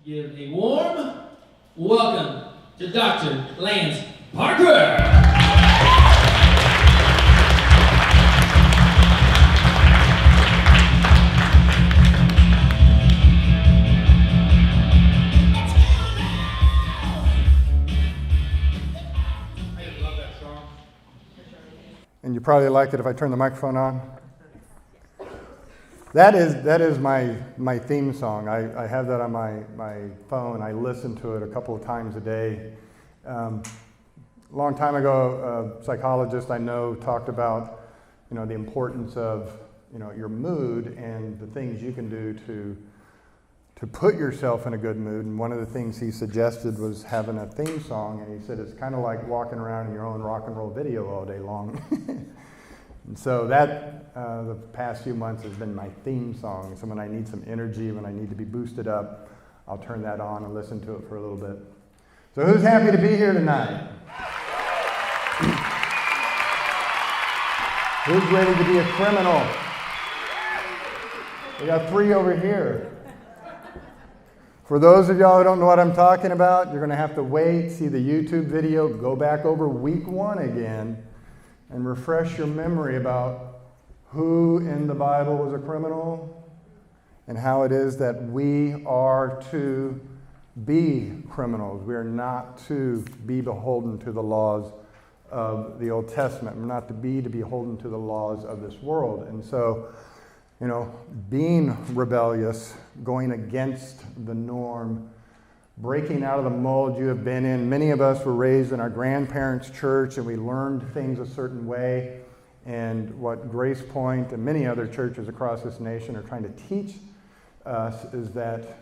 Give a warm welcome to Dr. Lance Parker. And you probably like it if I turn the microphone on. That is my theme song. I have that on my phone. I listen to it a couple of times a day. A long time ago, a psychologist I know talked about, the importance of, your mood and the things you can do to put yourself in a good mood. And one of the things he suggested was having a theme song. And he said it's kind of like walking around in your own rock and roll video all day long. And so that, the past few months has been my theme song. So when I need some energy, when I need to be boosted up, I'll turn that on and listen to it for a little bit. So who's happy to be here tonight? Who's ready to be a criminal? We got 3 over here. For those of y'all who don't know what I'm talking about, you're going to have to wait, see the YouTube video, go back over week 1 again, and refresh your memory about who in the Bible was a criminal and how it is that we are to be criminals. We are not to be beholden to the laws of the Old Testament. We're not to be beholden to the laws of this world. And so, being rebellious, going against the norm, breaking out of the mold you have been in. Many of us were raised in our grandparents' church and we learned things a certain way. And what Grace Point and many other churches across this nation are trying to teach us is that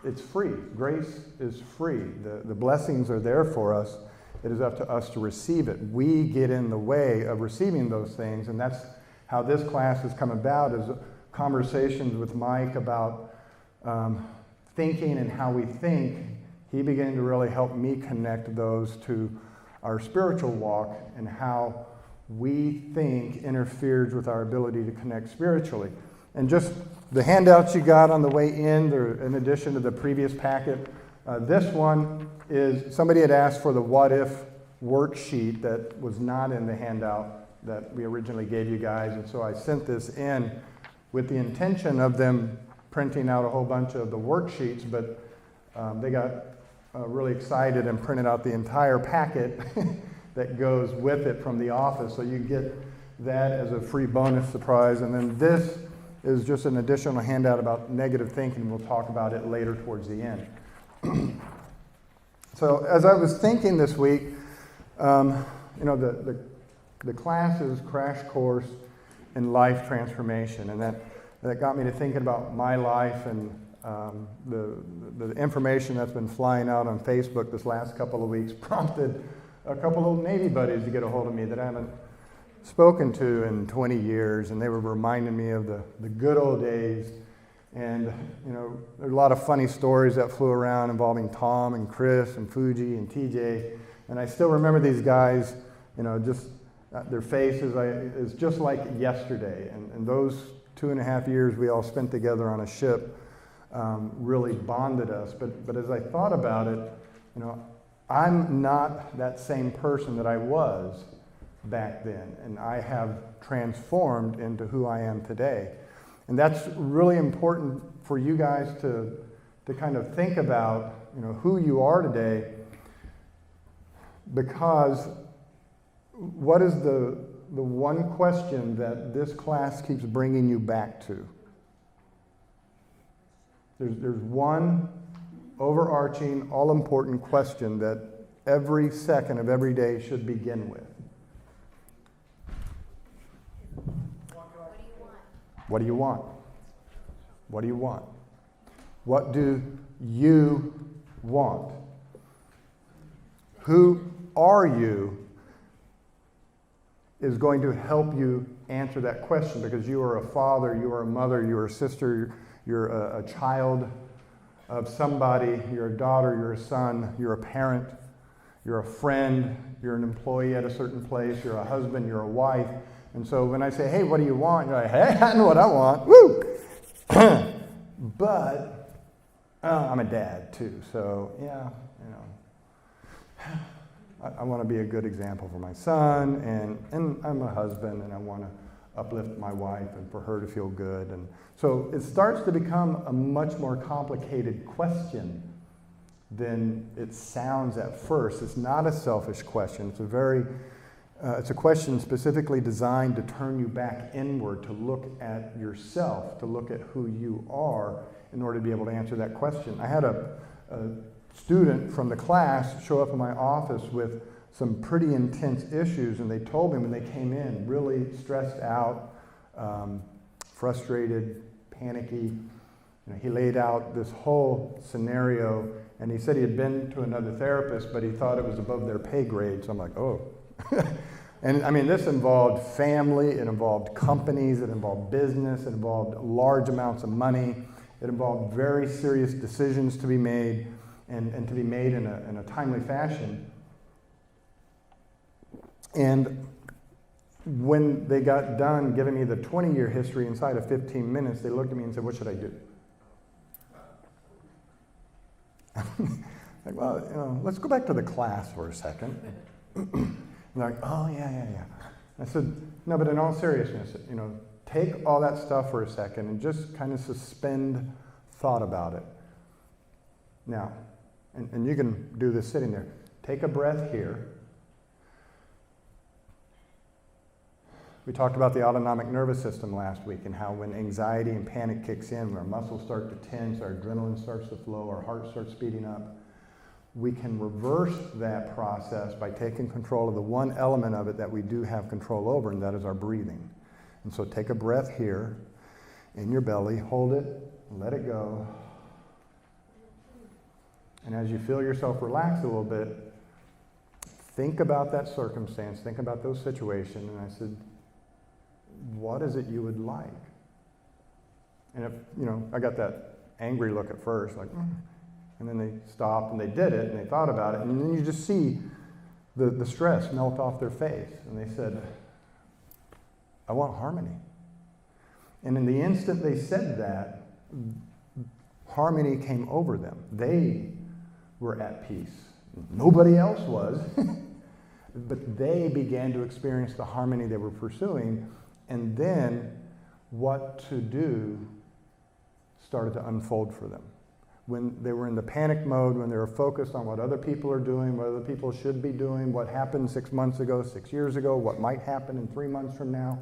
it's free. Grace is free. The blessings are there for us. It is up to us to receive it. We get in the way of receiving those things, and that's how this class has come about, is conversations with Mike about thinking and how we think. He began to really help me connect those to our spiritual walk and how we think interferes with our ability to connect spiritually. And just the handouts you got on the way in, in addition to the previous packet, this one is, somebody had asked for the What-If Worksheet that was not in the handout that we originally gave you guys, and so I sent this in with the intention of them printing out a whole bunch of the worksheets, but they got really excited and printed out the entire packet that goes with it from the office, so you get that as a free bonus surprise. And then this is just an additional handout about negative thinking. We'll talk about it later towards the end. So as I was thinking this week, the class is Crash Course in Life Transformation, and that got me to thinking about my life and the information that's been flying out on Facebook this last couple of weeks prompted a couple of Navy buddies to get a hold of me that I haven't spoken to in 20 years, and they were reminding me of the good old days. And, there's a lot of funny stories that flew around involving Tom and Chris and Fuji and TJ, and I still remember these guys, just their faces is just like yesterday. And those 2.5 years we all spent together on a ship really bonded us. But as I thought about it, I'm not that same person that I was back then. And I have transformed into who I am today. And that's really important for you guys to kind of think about, who you are today, because what is the one question that this class keeps bringing you back to? There's one overarching, all-important question that every second of every day should begin with. What do you want? What do you want? What do you want? Who are you is going to help you answer that question, because you are a father, you are a mother, you are a sister, you're a child of somebody, you're a daughter, you're a son, you're a parent, you're a friend, you're an employee at a certain place, you're a husband, you're a wife. And so when I say, hey, what do you want? You're like, hey, I know what I want. Woo! But I'm a dad too, so yeah, I want to be a good example for my son, and I'm a husband, and I want to uplift my wife and for her to feel good. And so it starts to become a much more complicated question than it sounds at first. It's not a selfish question. It's a question specifically designed to turn you back inward, to look at yourself, to look at who you are in order to be able to answer that question. I had a student from the class show up in my office with some pretty intense issues, and they told me when they came in, really stressed out, frustrated, panicky. He laid out this whole scenario, and he said he had been to another therapist, but he thought it was above their pay grade. So I'm like, oh. And I mean, this involved family, it involved companies, it involved business, it involved large amounts of money, it involved very serious decisions to be made, and to be made in a timely fashion. And when they got done giving me the 20-year history inside of 15 minutes, they looked at me and said, what should I do? Like, well, let's go back to the class for a second. And they're like, oh, yeah. I said, no, but in all seriousness, take all that stuff for a second and just kind of suspend thought about it. Now, and you can do this sitting there. Take a breath here. We talked about the autonomic nervous system last week and how when anxiety and panic kicks in, our muscles start to tense, our adrenaline starts to flow, our heart starts speeding up. We can reverse that process by taking control of the one element of it that we do have control over, and that is our breathing. And so take a breath here in your belly, hold it, let it go. And as you feel yourself relax a little bit, think about that circumstance, think about those situations. And I said, what is it you would like? And if, I got that angry look at first, like, and then they stopped and they did it and they thought about it, and then you just see the stress melt off their face. And they said, I want harmony. And in the instant they said that, harmony came over them. They were at peace. Nobody else was. But they began to experience the harmony they were pursuing, and then what to do started to unfold for them. When they were in the panic mode, when they were focused on what other people are doing, what other people should be doing, what happened 6 months ago, 6 years ago, what might happen in 3 months from now,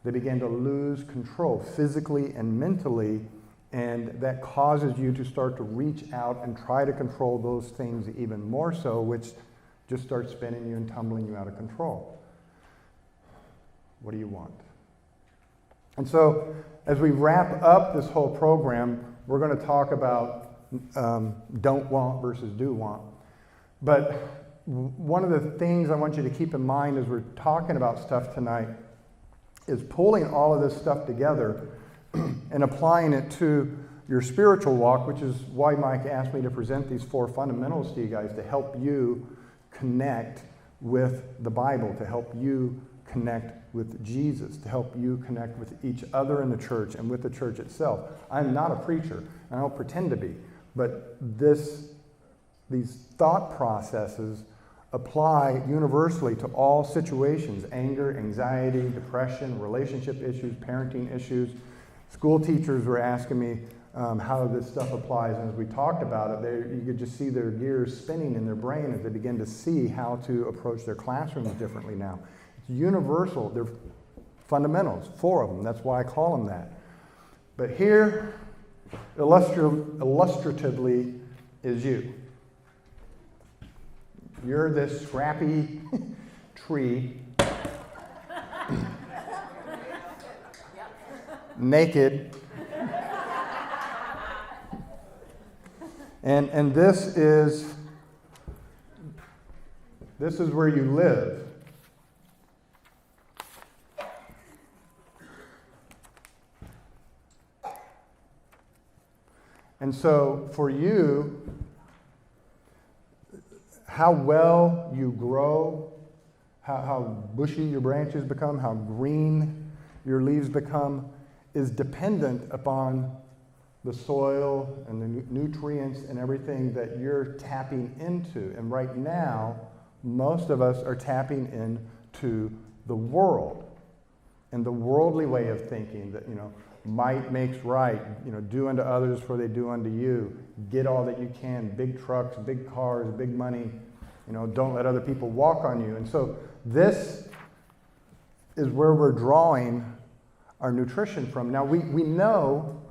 they began to lose control physically and mentally, and that causes you to start to reach out and try to control those things even more so, which just starts spinning you and tumbling you out of control. What do you want? And so, as we wrap up this whole program, we're going to talk about don't want versus do want. But one of the things I want you to keep in mind as we're talking about stuff tonight is pulling all of this stuff together and applying it to your spiritual walk, which is why Mike asked me to present these 4 fundamentals to you guys to help you connect with the Bible, to help you connect with Jesus, to help you connect with each other in the church and with the church itself. I'm not a preacher, and I don't pretend to be, but these thought processes apply universally to all situations: anger, anxiety, depression, relationship issues, parenting issues. School teachers were asking me how this stuff applies, and as we talked about it, you could just see their gears spinning in their brain as they begin to see how to approach their classrooms differently now. It's universal. They're fundamentals, 4 of them. That's why I call them that. But here, illustratively, is you. You're this scrappy tree, naked, and this is where you live. And so for you, how well you grow, how bushy your branches become, how green your leaves become, is dependent upon the soil and the nutrients and everything that you're tapping into. And right now, most of us are tapping into the world and the worldly way of thinking that, might makes right, do unto others for they do unto you. Get all that you can, big trucks, big cars, big money, don't let other people walk on you. And so this is where we're drawing our nutrition from. Now we know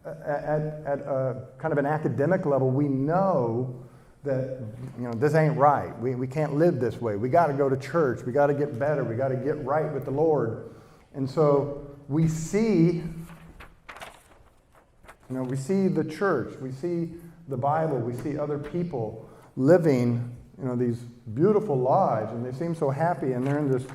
at a kind of an academic level, we know that this ain't right. We can't live this way. We got to go to church. We got to get better. We got to get right with the Lord. And so we see, we see the church. We see the Bible. We see other people living, these beautiful lives, and they seem so happy, and they're in this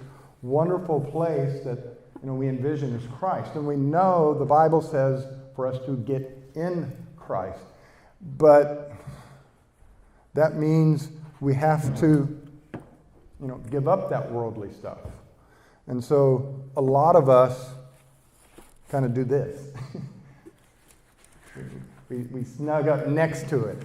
wonderful place that we envision as Christ. And we know the Bible says for us to get in Christ. But that means we have to, give up that worldly stuff. And so a lot of us kind of do this. we snug up next to it.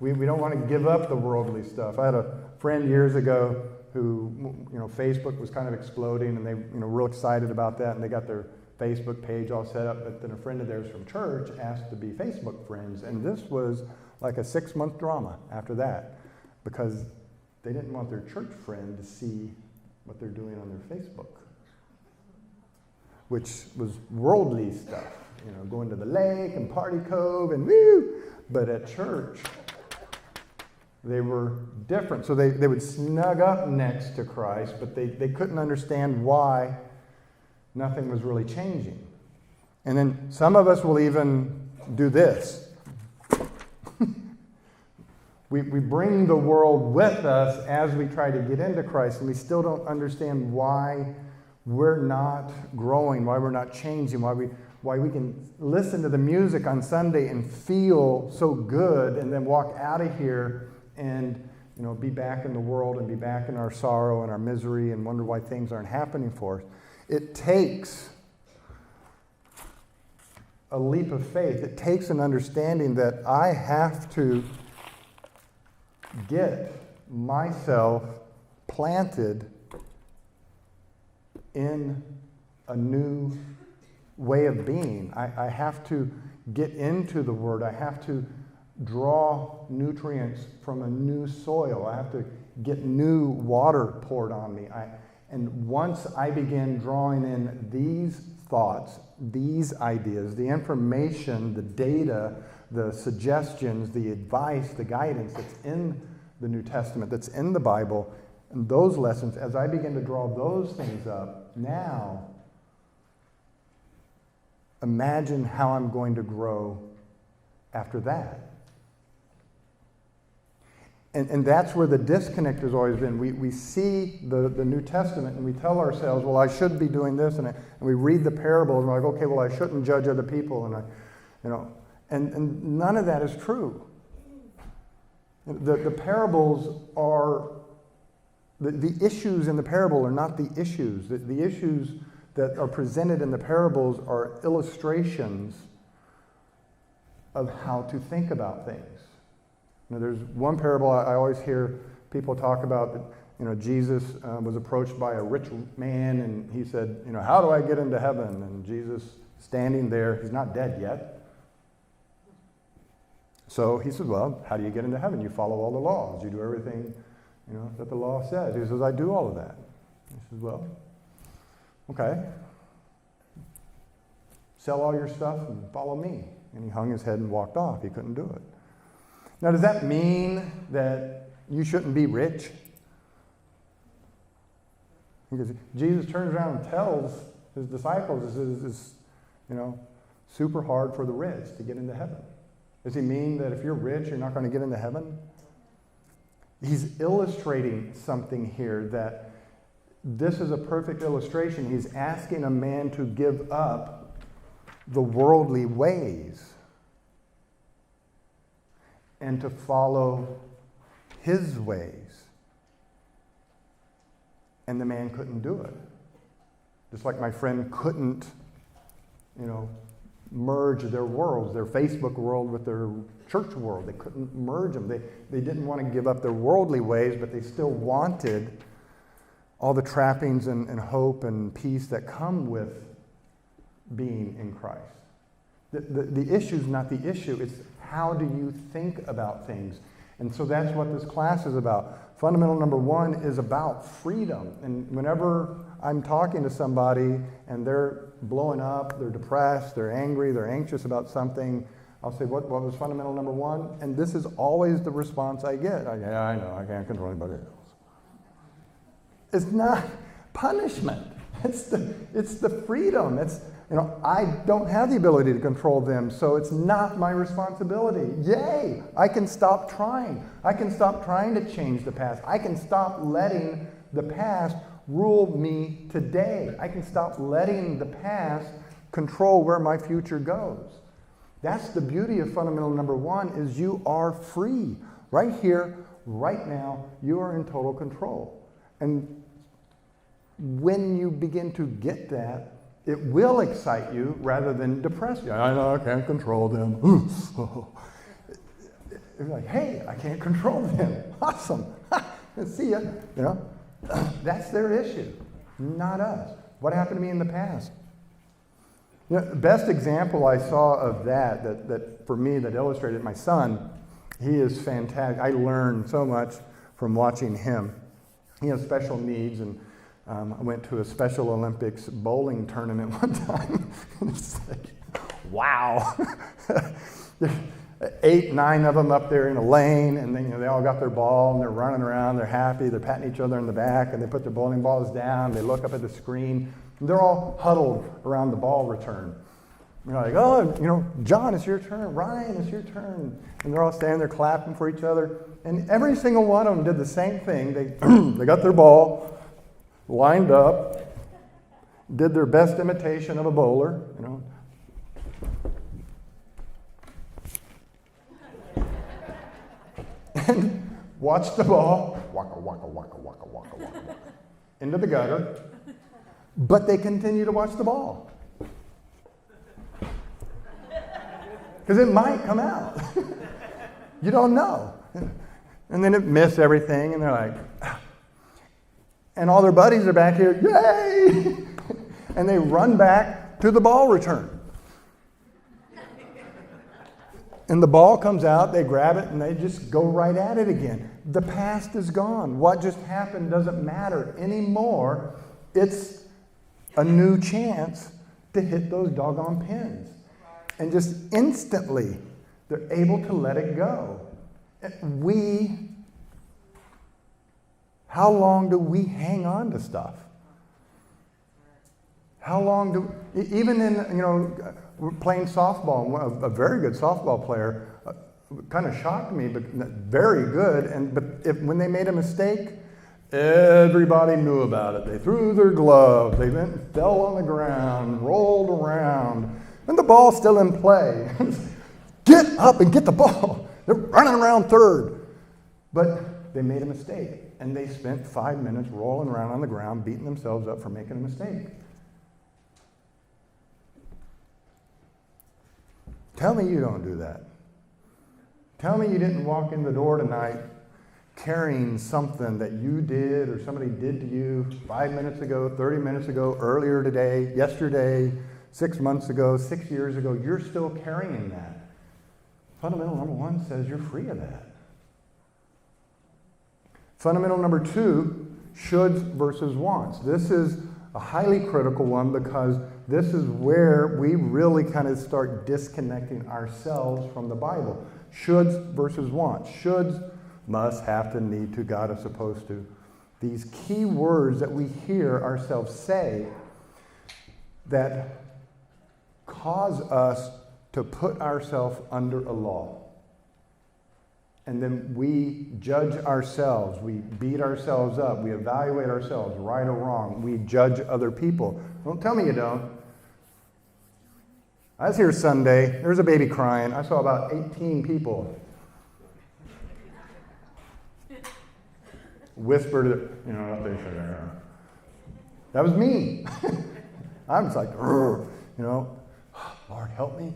We don't want to give up the worldly stuff. I had a friend years ago who, Facebook was kind of exploding, and they, real excited about that, and they got their Facebook page all set up. But then a friend of theirs from church asked to be Facebook friends, and this was like a 6-month drama after that, because they didn't want their church friend to see what they're doing on their Facebook, which was worldly stuff, going to the lake and Party Cove and woo. But at church, they were different. So they would snug up next to Christ, but they couldn't understand why nothing was really changing. And then some of us will even do this. We bring the world with us as we try to get into Christ, and we still don't understand why we're not growing, why we're not changing, why we can listen to the music on Sunday and feel so good, and then walk out of here and be back in the world and be back in our sorrow and our misery and wonder why things aren't happening for us. It takes a leap of faith. It takes an understanding that I have to get myself planted in a new way of being. I have to get into the Word. I have to draw nutrients from a new soil. I have to get new water poured on me. And once I begin drawing in these thoughts, these ideas, the information, the data, the suggestions, the advice, the guidance that's in the New Testament, that's in the Bible, and those lessons, as I begin to draw those things up, now imagine how I'm going to grow after that. And that's where the disconnect has always been. We see the New Testament and we tell ourselves, well, I should be doing this, and we read the parables and we're like, okay, well, I shouldn't judge other people, and none of that is true. The parables are, the issues in the parable are not the issues. The issues that are presented in the parables are illustrations of how to think about things. There's one parable I always hear people talk about that, Jesus was approached by a rich man, and he said, how do I get into heaven? And Jesus standing there, he's not dead yet. So he said, well, how do you get into heaven? You follow all the laws. You do everything, that the law says. He says, I do all of that. He says, well, okay. Sell all your stuff and follow me. And he hung his head and walked off. He couldn't do it. Now, does that mean that you shouldn't be rich? Because Jesus turns around and tells his disciples, it's super hard for the rich to get into heaven. Does he mean that if you're rich, you're not going to get into heaven? He's illustrating something here that this is a perfect illustration. He's asking a man to give up the worldly ways and to follow his ways. And the man couldn't do it. Just like my friend couldn't, merge their worlds, their Facebook world with their church world. They couldn't merge them. They didn't want to give up their worldly ways, but they still wanted all the trappings and hope and peace that come with being in Christ. The issue is not the issue. It's how do you think about things? And so that's what this class is about. Fundamental number one is about freedom. And whenever I'm talking to somebody and they're blowing up, they're depressed, they're angry, they're anxious about something, I'll say, what was fundamental number one? And this is always the response I get. Yeah, I know, I can't control anybody else. It's not punishment. It's the freedom. I don't have the ability to control them, so it's not my responsibility. Yay! I can stop trying. I can stop trying to change the past. I can stop letting the past rule me today. I can stop letting the past control where my future goes. That's the beauty of fundamental number one, is you are free. Right here, right now, you are in total control. And when you begin to get that, it will excite you rather than depress you. I know I can't control them. You're like, hey, I can't control them. Awesome. See ya. That's their issue, not us. What happened to me in the past? The best example I saw of that for me, that illustrated my son, he is fantastic. I learned so much from watching him. He has special needs, and I went to a Special Olympics bowling tournament one time. And it's like, wow. 8, 9 of them up there in a lane, and then they all got their ball, and they're running around, they're happy, they're patting each other in the back, and they put their bowling balls down, they look up at the screen, and they're all huddled around the ball return. And they're like, oh, John, it's your turn, Ryan, it's your turn. And they're all standing there clapping for each other, and every single one of them did the same thing. They got their ball, lined up, did their best imitation of a bowler, and watched the ball waka, waka, waka, waka, waka, waka, into the gutter, but they continue to watch the ball. Because it might come out. You don't know. And then it missed everything, and they're like, and all their buddies are back here, yay! And they run back to the ball return. And the ball comes out, they grab it, and they just go right at it again. The past is gone. What just happened doesn't matter anymore. It's a new chance to hit those doggone pins. And just instantly, they're able to let it go. How long do we hang on to stuff? How long do, even in, playing softball, a very good softball player, kind of shocked me, but very good. But when they made a mistake, everybody knew about it. They threw their glove, they then fell on the ground, rolled around, and the ball's still in play. Get up and get the ball. They're running around third. But they made a mistake, and they spent 5 minutes rolling around on the ground, beating themselves up for making a mistake. Tell me you don't do that. Tell me you didn't walk in the door tonight carrying something that you did or somebody did to you 5 minutes ago, 30 minutes ago, earlier today, yesterday, 6 months ago, 6 years ago. You're still carrying that. Fundamental number one says you're free of that. Fundamental number two, shoulds versus wants. This is a highly critical one because this is where we really kind of start disconnecting ourselves from the Bible. Shoulds versus wants. Shoulds, must, have to, need to, gotta, supposed to. These key words that we hear ourselves say that cause us to put ourselves under a law. And then we judge ourselves, we beat ourselves up, we evaluate ourselves, right or wrong, we judge other people. Don't tell me you don't. I was here Sunday, there was a baby crying. I saw about 18 people whispered it, up there. That was me. I was like, Lord, help me.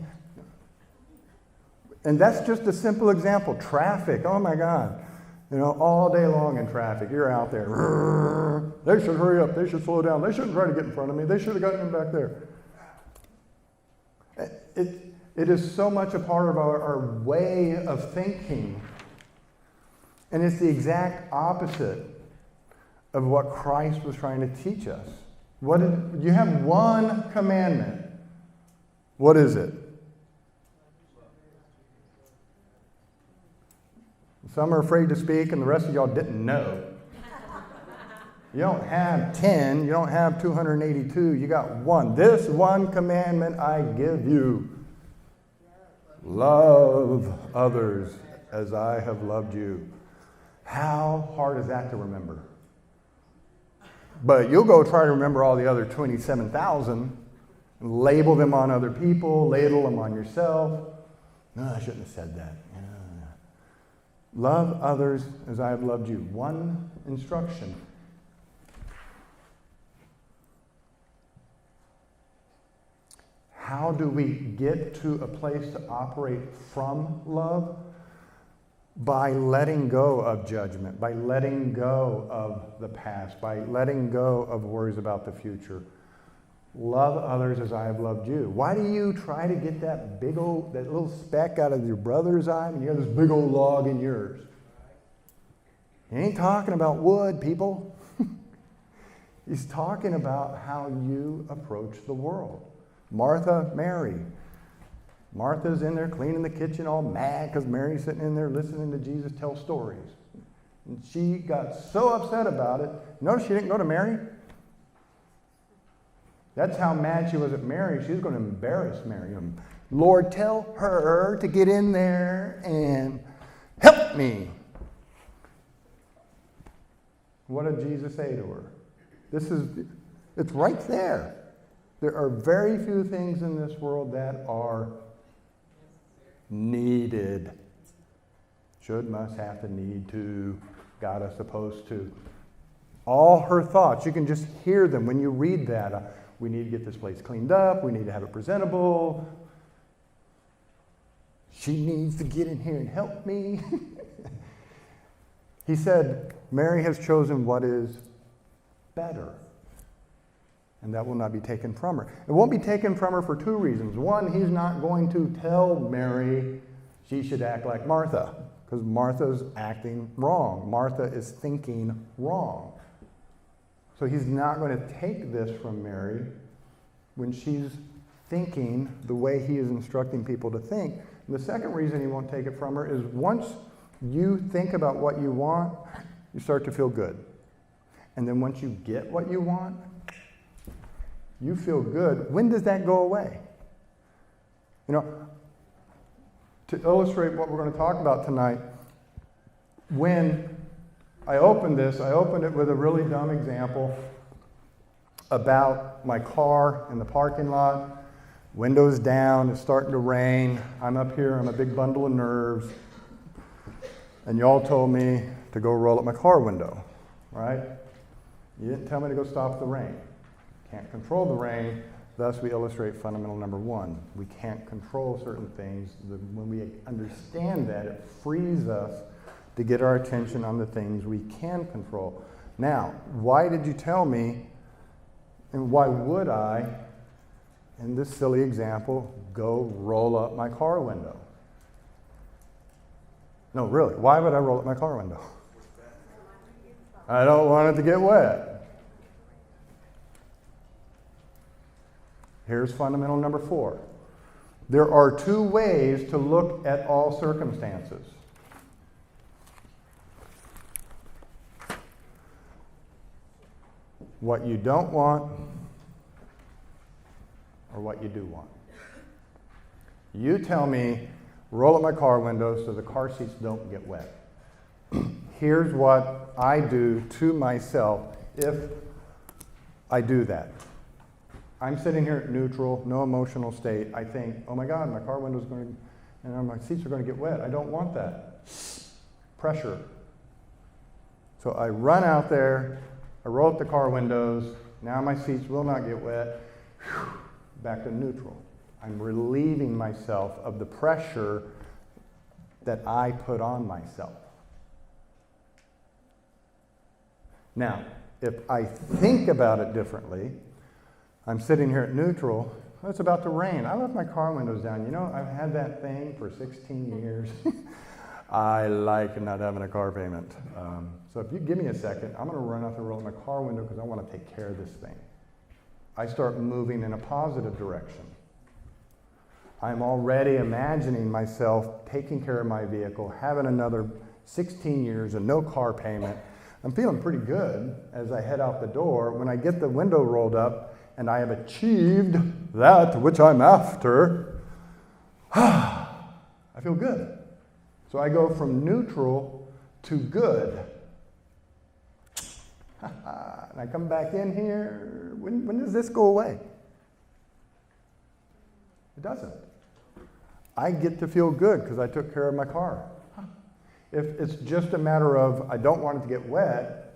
And that's just a simple example. Traffic, oh my God. You know, all day long in traffic, you're out there. They should hurry up. They should slow down. They shouldn't try to get in front of me. They should have gotten in back there. It is so much a part of our way of thinking. And it's the exact opposite of what Christ was trying to teach us. You have one commandment. What is it? Some are afraid to speak, and the rest of y'all didn't know. You don't have 10, you don't have 282, you got one. This one commandment I give you. Love others as I have loved you. How hard is that to remember? But you'll go try to remember all the other 27,000, and label them on other people, label them on yourself. No, I shouldn't have said that. Love others as I have loved you. One instruction. How do we get to a place to operate from love? By letting go of judgment, by letting go of the past, by letting go of worries about the future. Love others as I have loved you. Why do you try to get that little speck out of your brother's eye and you have this big old log in yours? He ain't talking about wood, people. He's talking about how you approach the world. Martha, Mary. Martha's in there cleaning the kitchen all mad because Mary's sitting in there listening to Jesus tell stories. And she got so upset about it. Notice she didn't go to Mary. That's how mad she was at Mary. She was going to embarrass Mary. Lord, tell her to get in there and help me. What did Jesus say to her? It's right there. There are very few things in this world that are needed. Should, must, have to, need to, gotta, supposed to. All her thoughts, you can just hear them when you read that. We need to get this place cleaned up. We need to have it presentable. She needs to get in here and help me. He said, Mary has chosen what is better. And that will not be taken from her. It won't be taken from her for two reasons. One, he's not going to tell Mary she should act like Martha, because Martha's acting wrong. Martha is thinking wrong. So he's not going to take this from Mary when she's thinking the way he is instructing people to think. And the second reason he won't take it from her is once you think about what you want, you start to feel good. And then once you get what you want, you feel good. When does that go away? You know, to illustrate what we're going to talk about tonight, when I opened it with a really dumb example about my car in the parking lot, windows down, it's starting to rain, I'm up here, I'm a big bundle of nerves, and y'all told me to go roll up my car window, right? You didn't tell me to go stop the rain. Can't control the rain, thus we illustrate fundamental number one. We can't control certain things. When we understand that, it frees us to get our attention on the things we can control. Now, why did you tell me, and why would I, in this silly example, go roll up my car window? No, really, why would I roll up my car window? I don't want it to get wet. Here's fundamental number 4. There are two ways to look at all circumstances. What you don't want or what you do want. You tell me, roll up my car window so the car seats don't get wet. Here's what I do to myself if I do that. I'm sitting here at neutral, no emotional state. I think, oh my God, my car window's going to, and my seats are going to get wet. I don't want that. Pressure. So I run out there, I roll up the car windows. Now my seats will not get wet. Back to neutral. I'm relieving myself of the pressure that I put on myself. Now, if I think about it differently, I'm sitting here at neutral. Oh, it's about to rain. I left my car windows down. You know, I've had that thing for 16 years. I like not having a car payment. So if you give me a second, I'm going to run out the roll of my car window because I want to take care of this thing. I start moving in a positive direction. I'm already imagining myself taking care of my vehicle, having another 16 years and no car payment. I'm feeling pretty good as I head out the door. When I get the window rolled up and I have achieved that which I'm after, I feel good. So I go from neutral to good. And I come back in here. When does this go away? It doesn't. I get to feel good because I took care of my car. If it's just a matter of I don't want it to get wet,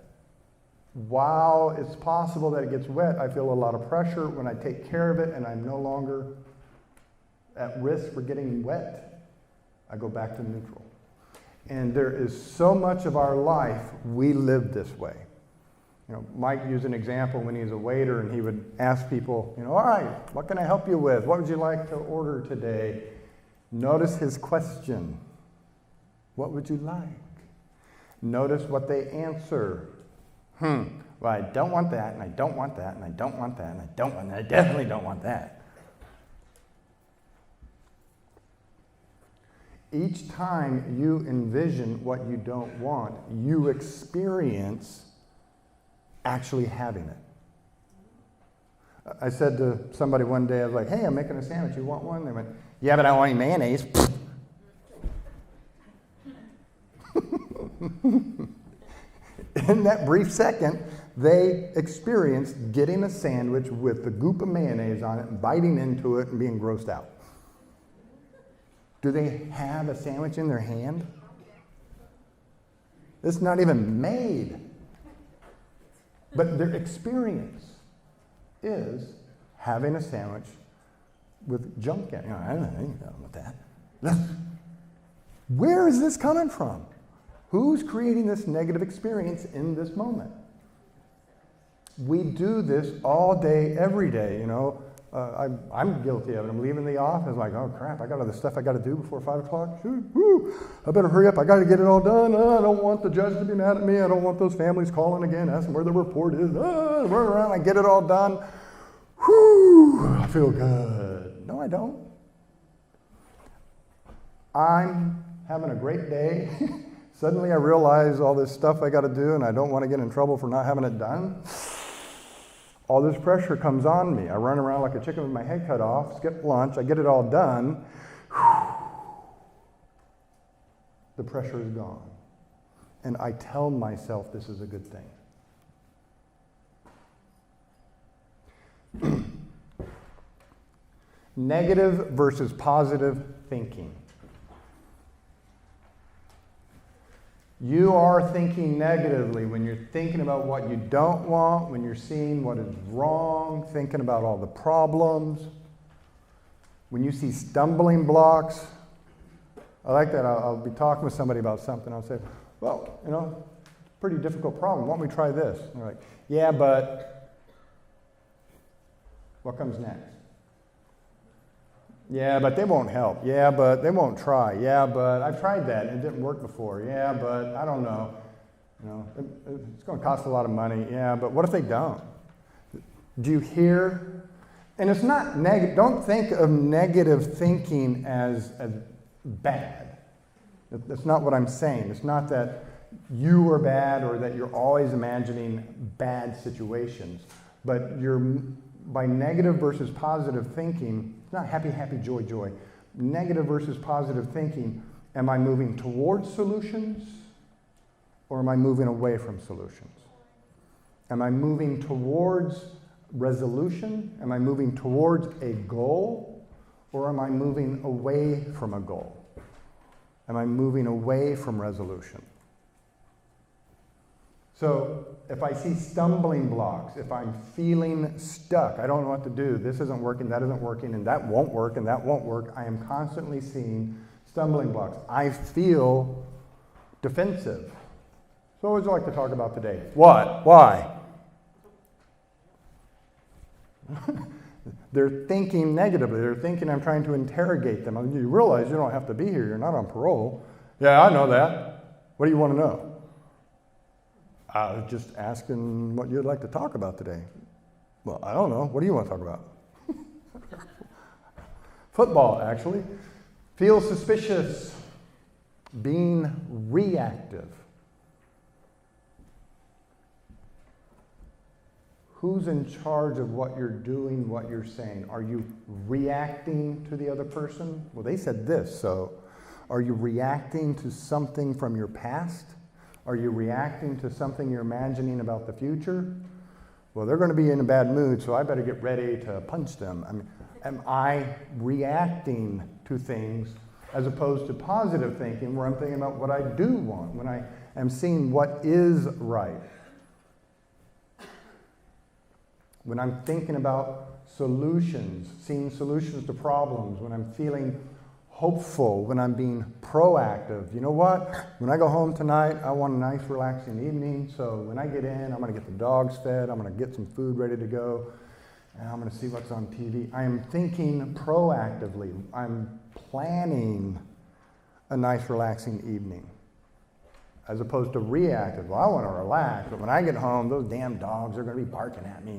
while it's possible that it gets wet, I feel a lot of pressure. When I take care of it and I'm no longer at risk for getting wet, I go back to neutral. And there is so much of our life we live this way. You know, Mike used an example when he was a waiter and he would ask people, you know, all right, what can I help you with? What would you like to order today? Notice his question. What would you like? Notice what they answer. Well, I don't want that, and I don't want that, and I don't want that, and I don't want that. I definitely don't want that. Each time you envision what you don't want, you experience actually having it. I said to somebody one day, I was like, hey, I'm making a sandwich. You want one? They went, yeah, but I don't want any mayonnaise. In that brief second, they experienced getting a sandwich with the goop of mayonnaise on it and biting into it and being grossed out. Do they have a sandwich in their hand? It's not even made. But their experience is having a sandwich with junk in it. You know, I don't know about that. Where is this coming from? Who's creating this negative experience in this moment? We do this all day, every day, you know. I'm guilty of it. I'm leaving the office like, oh crap, I got all this stuff I got to do before 5 o'clock. Woo, I better hurry up. I got to get it all done. I don't want the judge to be mad at me. I don't want those families calling again, asking where the report is. Run around, I get it all done. Whoo, I feel good. No, I don't. I'm having a great day. Suddenly I realize all this stuff I got to do and I don't want to get in trouble for not having it done. All this pressure comes on me. I run around like a chicken with my head cut off, skip lunch, I get it all done. The pressure is gone. And I tell myself this is a good thing. Negative versus positive thinking. You are thinking negatively when you're thinking about what you don't want, when you're seeing what is wrong, thinking about all the problems. When you see stumbling blocks, I like that. I'll be talking with somebody about something. I'll say, well, you know, pretty difficult problem. Why don't we try this? And they're like, yeah, but what comes next? Yeah, but they won't help. Yeah, but they won't try. Yeah, but I've tried that and it didn't work before. Yeah, but I don't know. You know, it's going to cost a lot of money. Yeah, but what if they don't? Do you hear? And it's not negative. Don't think of negative thinking as bad. That's not what I'm saying. It's not that you are bad or that you're always imagining bad situations. But by negative versus positive thinking, it's not happy, happy, joy, joy. Negative versus positive thinking, am I moving towards solutions or am I moving away from solutions? Am I moving towards resolution? Am I moving towards a goal or am I moving away from a goal? Am I moving away from resolution? So if I see stumbling blocks, if I'm feeling stuck, I don't know what to do, this isn't working, that isn't working, and that won't work, and that won't work, I am constantly seeing stumbling blocks. I feel defensive. So what would you like to talk about today? What? Why? They're thinking negatively. They're thinking I'm trying to interrogate them. I mean, you realize you don't have to be here. You're not on parole. Yeah, I know that. What do you want to know? I was just asking what you'd like to talk about today. Well, I don't know. What do you want to talk about? Football, actually. Feel suspicious. Being reactive. Who's in charge of what you're doing, what you're saying? Are you reacting to the other person? Well, they said this, so are you reacting to something from your past? Are you reacting to something you're imagining about the future? Well, they're going to be in a bad mood, so I better get ready to punch them. I mean, am I reacting to things as opposed to positive thinking where I'm thinking about what I do want, when I am seeing what is right? When I'm thinking about solutions, seeing solutions to problems, when I'm feeling hopeful, when I'm being proactive. You know what? When I go home tonight, I want a nice, relaxing evening. So when I get in, I'm going to get the dogs fed. I'm going to get some food ready to go. And I'm going to see what's on TV. I am thinking proactively. I'm planning a nice, relaxing evening. As opposed to reactive. Well, I want to relax, but when I get home, those damn dogs are going to be barking at me.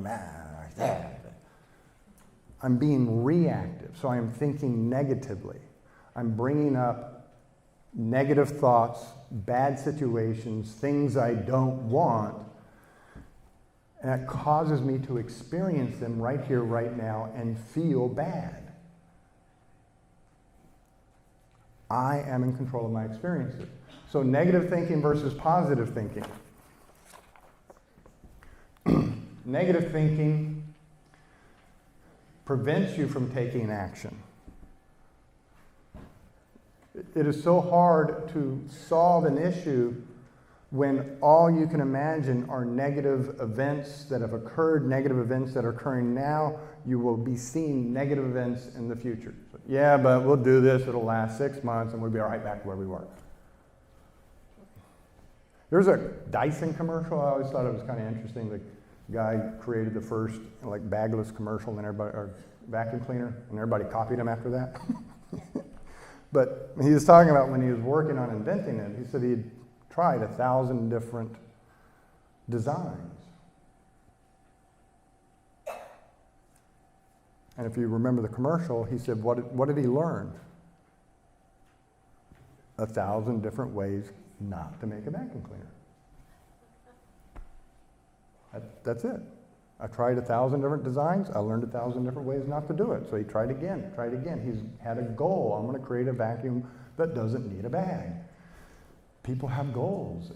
I'm being reactive, so I'm thinking negatively. I'm bringing up negative thoughts, bad situations, things I don't want, and it causes me to experience them right here, right now, and feel bad. I am in control of my experiences. So negative thinking versus positive thinking. Negative thinking prevents you from taking action. It is so hard to solve an issue when all you can imagine are negative events that have occurred, negative events that are occurring now. You will be seeing negative events in the future. So, yeah, but we'll do this. It'll last 6 months, and we'll be right back where we were. There's a Dyson commercial. I always thought it was kind of interesting. The guy created the first bagless commercial, and everybody, or vacuum cleaner, and everybody copied him after that. But he was talking about when he was working on inventing it. He said he'd tried 1,000 different designs. And if you remember the commercial, he said, what did he learn? 1,000 different ways not to make a vacuum cleaner. That's it. I tried 1,000 different designs. I learned 1,000 different ways not to do it. So he tried again. He's had a goal. I'm going to create a vacuum that doesn't need a bag. People have goals.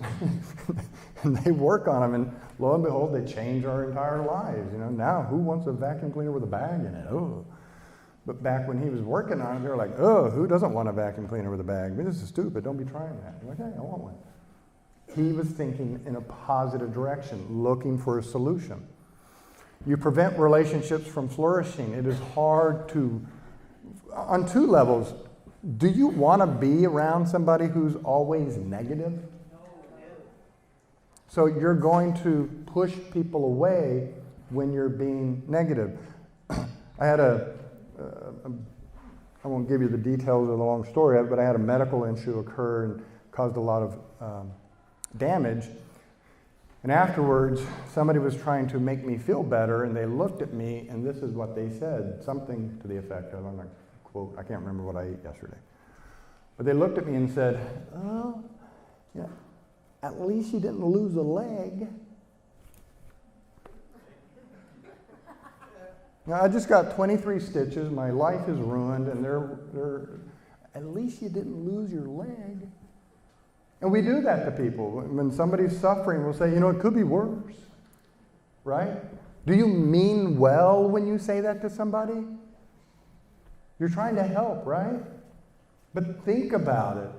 And they work on them, and lo and behold, they change our entire lives. You know, now who wants a vacuum cleaner with a bag in it? Oh. But back when he was working on it, they were like, oh, who doesn't want a vacuum cleaner with a bag? I mean, this is stupid. Don't be trying that. You're like, hey, I want one. He was thinking in a positive direction, looking for a solution. You prevent relationships from flourishing. It is hard to, on two levels. Do you want to be around somebody who's always negative? So you're going to push people away when you're being negative. I had I won't give you the details of the long story, but I had a medical issue occur and caused a lot of damage. And afterwards, somebody was trying to make me feel better, and they looked at me, and this is what they said, something to the effect of, I'm going to quote, I can't remember what I ate yesterday. But they looked at me and said, oh, yeah, at least you didn't lose a leg. Now, I just got 23 stitches, my life is ruined, and they're at least you didn't lose your leg. And we do that to people. When somebody's suffering, we'll say, you know, it could be worse, right? Do you mean well when you say that to somebody? You're trying to help, right? But think about it.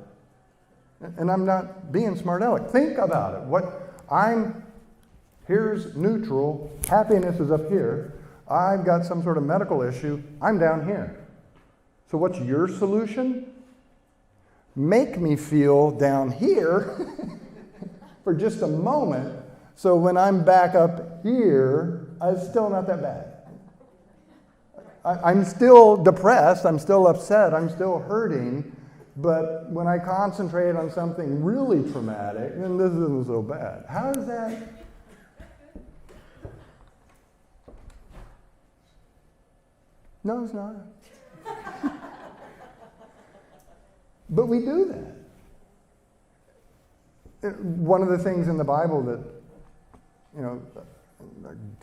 And I'm not being smart aleck. Think about it. Here's neutral, happiness is up here. I've got some sort of medical issue, I'm down here. So what's your solution? Make me feel down here for just a moment, so when I'm back up here, it's still not that bad. I'm still depressed, I'm still upset, I'm still hurting, but when I concentrate on something really traumatic, then this isn't so bad. How is that? No, it's not. But we do that. One of the things in the Bible that,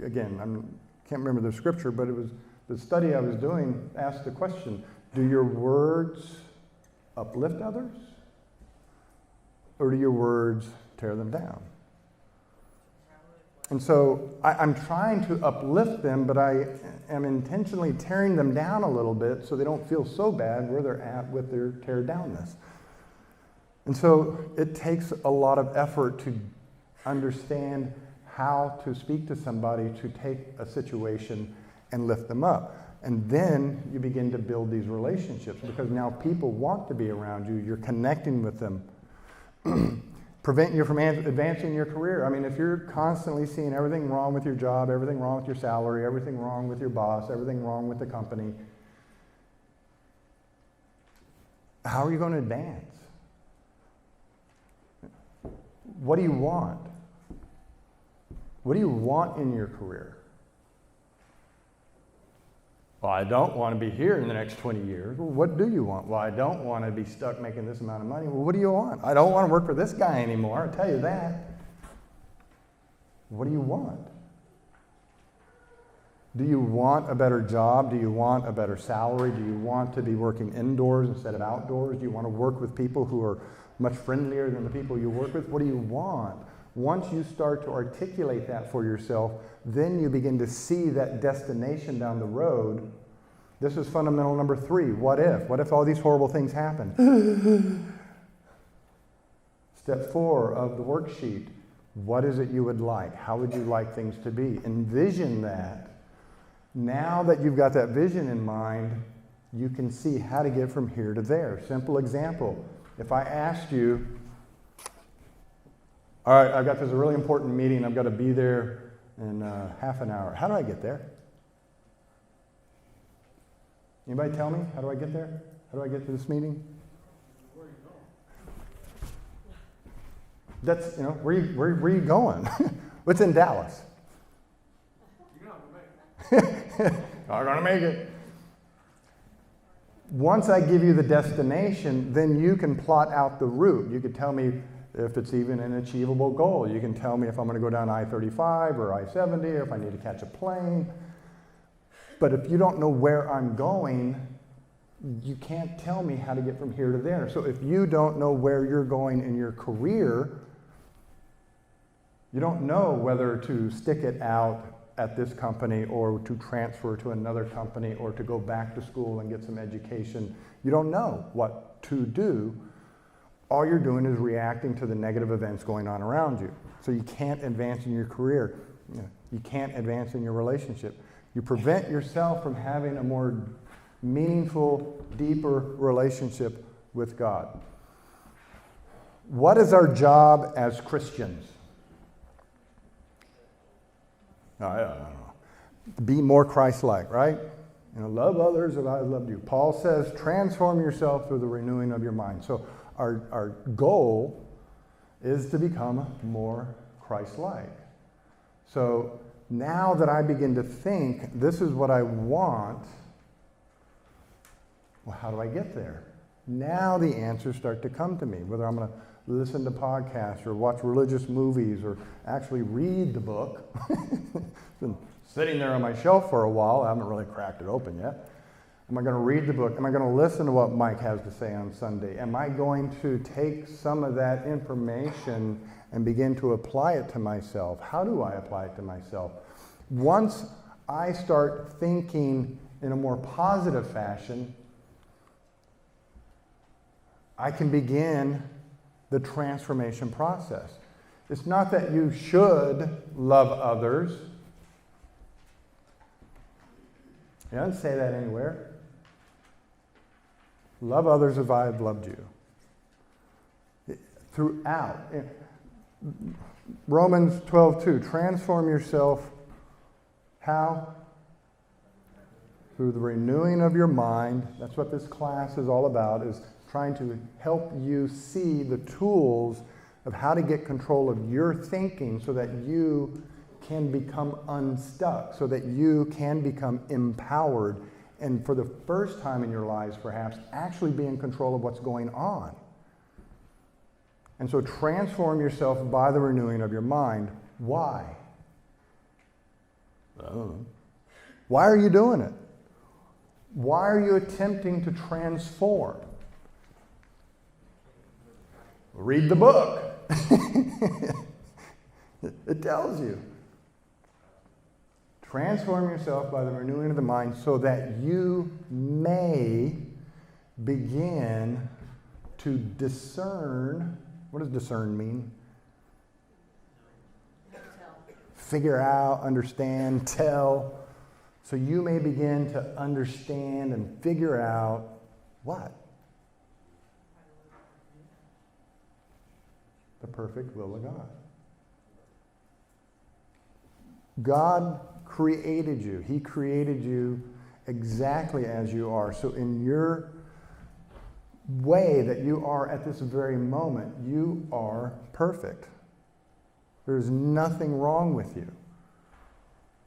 again, I can't remember the scripture, but it was the study I was doing asked the question, do your words uplift others? Or do your words tear them down? And so I'm trying to uplift them, but I am intentionally tearing them down a little bit so they don't feel so bad where they're at with their tear downness. And so it takes a lot of effort to understand how to speak to somebody to take a situation and lift them up. And then you begin to build these relationships because now people want to be around you. You're connecting with them. Prevent you from advancing your career. I mean, if you're constantly seeing everything wrong with your job, everything wrong with your salary, everything wrong with your boss, everything wrong with the company, how are you going to advance? What do you want? What do you want in your career? Well, I don't want to be here in the next 20 years. Well, what do you want? Well, I don't want to be stuck making this amount of money. Well, what do you want? I don't want to work for this guy anymore, I'll tell you that. What do you want? Do you want a better job? Do you want a better salary? Do you want to be working indoors instead of outdoors? Do you want to work with people who are much friendlier than the people you work with? What do you want? Once you start to articulate that for yourself, then you begin to see that destination down the road. This is fundamental number 3. What if? What if all these horrible things happen? Step 4 of the worksheet. What is it you would like? How would you like things to be? Envision that. Now that you've got that vision in mind, you can see how to get from here to there. Simple example. If I asked you, all right, I've got this really important meeting. I've got to be there in half an hour. How do I get there? Anybody tell me? How do I get there? How do I get to this meeting? Where are you going? That's, where are you going? What's in Dallas? You're not going to make it. Not going to make it. Once I give you the destination, then you can plot out the route. You could tell me if it's even an achievable goal. You can tell me if I'm going to go down I-35 or I-70, or if I need to catch a plane. But if you don't know where I'm going, you can't tell me how to get from here to there. So if you don't know where you're going in your career, you don't know whether to stick it out at this company or to transfer to another company or to go back to school and get some education. You don't know what to do. All you're doing is reacting to the negative events going on around you. So you can't advance in your career. You can't advance in your relationship. You prevent yourself from having a more meaningful, deeper relationship with God. What is our job as Christians? I don't know. Be more Christ-like, right? Love others as I loved you. Paul says, transform yourself through the renewing of your mind. So our goal is to become more Christ-like. So now that I begin to think, this is what I want, well, how do I get there? Now the answers start to come to me, whether I'm going to listen to podcasts or watch religious movies or actually read the book. It's been sitting there on my shelf for a while. I haven't really cracked it open yet. Am I going to read the book? Am I going to listen to what Mike has to say on Sunday? Am I going to take some of that information and begin to apply it to myself? How do I apply it to myself? Once I start thinking in a more positive fashion, I can begin the transformation process. It's not that you should love others. It doesn't say that anywhere. Love others as I have loved you. Throughout. Romans 12:2. Transform yourself. How? Through the renewing of your mind. That's what this class is all about, is trying to help you see the tools of how to get control of your thinking so that you can become unstuck, so that you can become empowered, and for the first time in your lives, perhaps, actually be in control of what's going on. And so transform yourself by the renewing of your mind. Why? I don't know. Why are you doing it? Why are you attempting to transform? Read the book. It tells you. Transform yourself by the renewing of the mind so that you may begin to discern. What does discern mean? Figure out, understand, tell. So you may begin to understand and figure out what? The perfect will of God. God created you. He created you exactly as you are. So in your way that you are at this very moment, you are perfect. There's nothing wrong with you.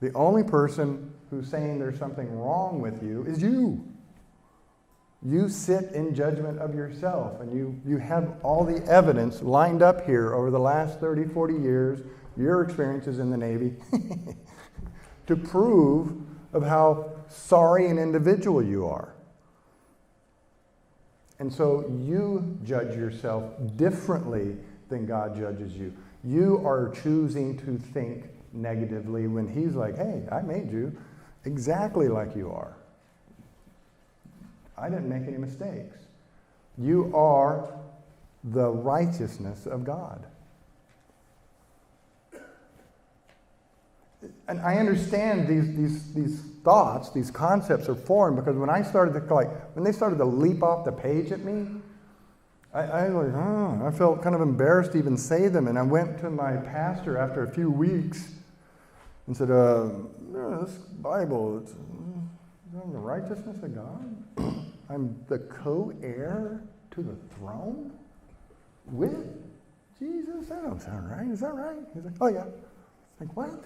The only person who's saying there's something wrong with you is you. You sit in judgment of yourself, and you have all the evidence lined up here over the last 30, 40 years, your experiences in the Navy, to prove of how sorry an individual you are. And so you judge yourself differently than God judges you. You are choosing to think negatively when He's like, hey, I made you exactly like you are. I didn't make any mistakes. You are the righteousness of God. And I understand these thoughts, these concepts are foreign, because when I started to when they started to leap off the page at me, I felt kind of embarrassed to even say them. And I went to my pastor after a few weeks and said, this Bible, it's the righteousness of God. I'm the co-heir to the throne with Jesus. That don't sound right. Is that right? He's like, oh yeah. Like, what?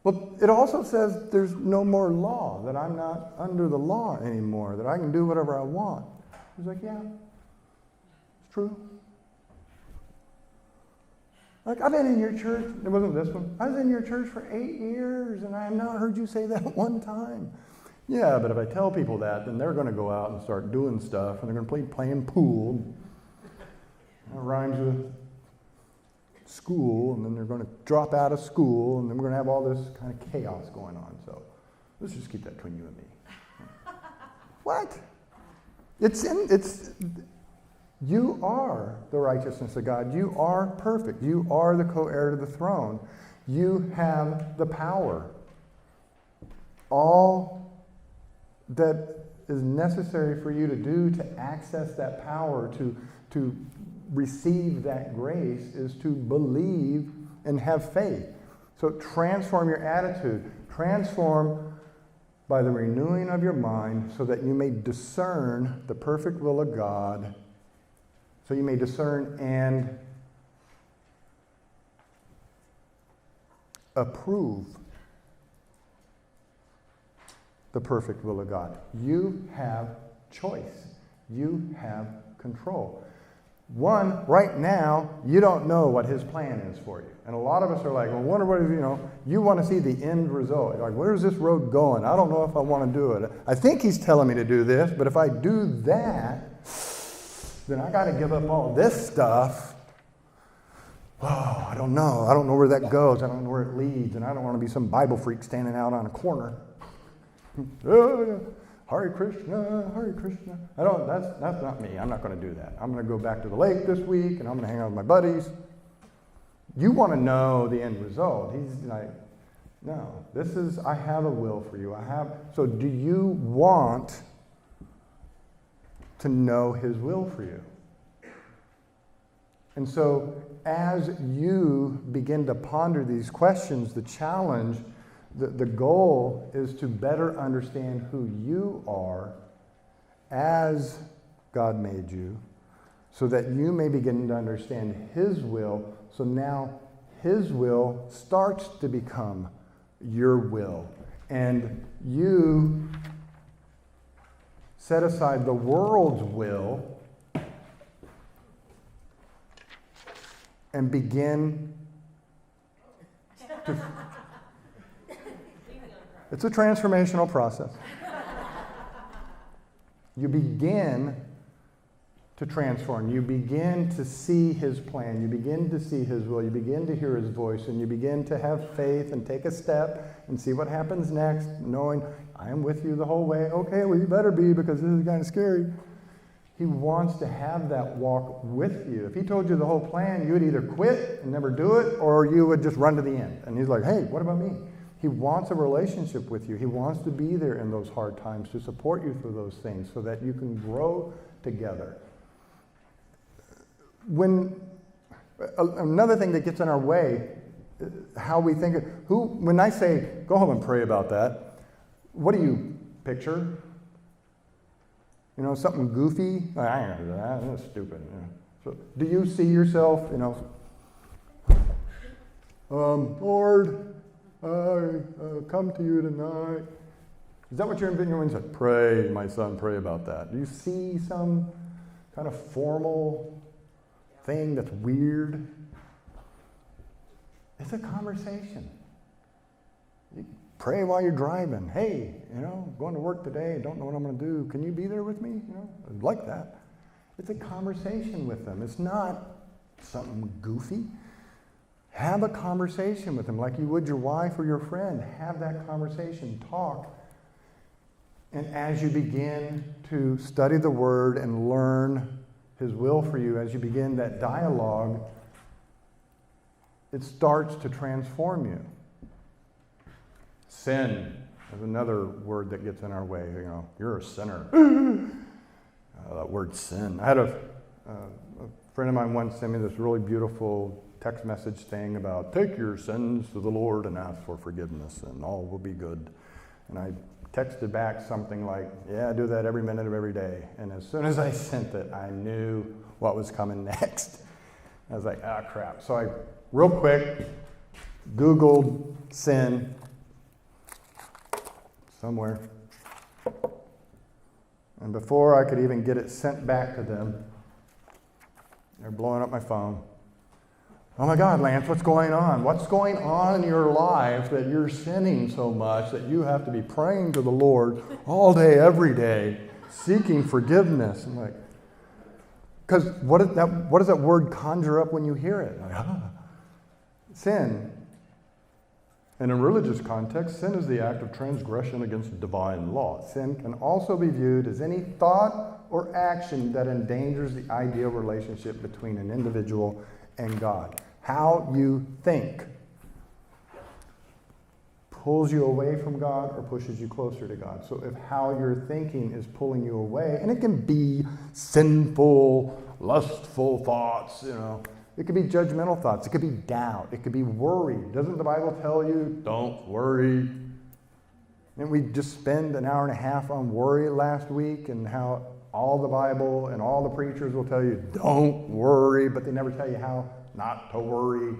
Well, it also says there's no more law, that I'm not under the law anymore, that I can do whatever I want. He's like, yeah, it's true. Like, I've been in your church. It wasn't this one. I was in your church for 8 years, and I have not heard you say that one time. Yeah, but if I tell people that, then they're going to go out and start doing stuff, and they're going to playing pool. It rhymes with school, and then they're going to drop out of school, and then we're going to have all this kind of chaos going on. So let's just keep that between you and me. What? You are the righteousness of God. You are perfect. You are the co-heir to the throne. You have the power. All that is necessary for you to do to access that power, to receive that grace, is to believe and have faith. So transform your attitude. Transform by the renewing of your mind so that you may discern the perfect will of God. So you may discern and approve the perfect will of God. You have choice. You have control. One, right now, you don't know what His plan is for you. And a lot of us are like, well, wonder what, you want to see the end result. You're like, where's this road going? I don't know if I want to do it. I think He's telling me to do this, but if I do that, then I got to give up all this stuff. Oh, I don't know. I don't know where that goes. I don't know where it leads. And I don't want to be some Bible freak standing out on a corner. Oh, Hare Krishna, Hare Krishna. That's not me. I'm not going to do that. I'm going to go back to the lake this week, and I'm going to hang out with my buddies. You want to know the end result. He's like, no, I have a will for you. So do you want to know his will for you? And so as you begin to ponder these questions, the challenge, the goal is to better understand who you are as God made you, so that you may begin to understand his will. So now his will starts to become your will. And you set aside the world's will and begin to... It's a transformational process. You begin to transform. You begin to see his plan. You begin to see his will. You begin to hear his voice, and you begin to have faith and take a step and see what happens next, knowing I am with you the whole way. Okay, well, you better be, because this is kind of scary. He wants to have that walk with you. If he told you the whole plan, you would either quit and never do it, or you would just run to the end. And he's like, hey, what about me? He wants a relationship with you. He wants to be there in those hard times to support you through those things so that you can grow together. Another thing that gets in our way, how we think, when I say, go home and pray about that, what do you picture? You know, something goofy? I ain't gonna do that, that's stupid. You know. So, do you see yourself, Lord, I come to you tonight. Is that what you're envisioning when you say, pray, my son, pray about that? Do you see some kind of formal thing that's weird? It's a conversation. You pray while you're driving. Hey, going to work today, don't know what I'm going to do. Can you be there with me? I'd like that. It's a conversation with them. It's not something goofy. Have a conversation with them like you would your wife or your friend. Have that conversation. Talk. And as you begin to study the Word and learn his will for you, as you begin that dialogue, it starts to transform you. Sin is another word that gets in our way. You're a sinner. That word sin. I had a friend of mine once sent me this really beautiful text message thing about take your sins to the Lord and ask for forgiveness and all will be good. And I texted back something like, yeah, I do that every minute of every day. And as soon as I sent it, I knew what was coming next. I was like, crap. So I, real quick, Googled sin somewhere. And before I could even get it sent back to them, they're blowing up my phone. Oh my God, Lance, what's going on? What's going on in your life that you're sinning so much that you have to be praying to the Lord all day, every day, seeking forgiveness? I'm like, because what does that word conjure up when you hear it? Like, sin. In a religious context, sin is the act of transgression against divine law. Sin can also be viewed as any thought or action that endangers the ideal relationship between an individual and God. How you think pulls you away from God or pushes you closer to God. So if how you're thinking is pulling you away, and it can be sinful, lustful thoughts, it could be judgmental thoughts, it could be doubt, it could be worry. Doesn't the Bible tell you, don't worry? Didn't we just spend an hour and a half on worry last week, and how all the Bible and all the preachers will tell you, don't worry, but they never tell you how not to worry.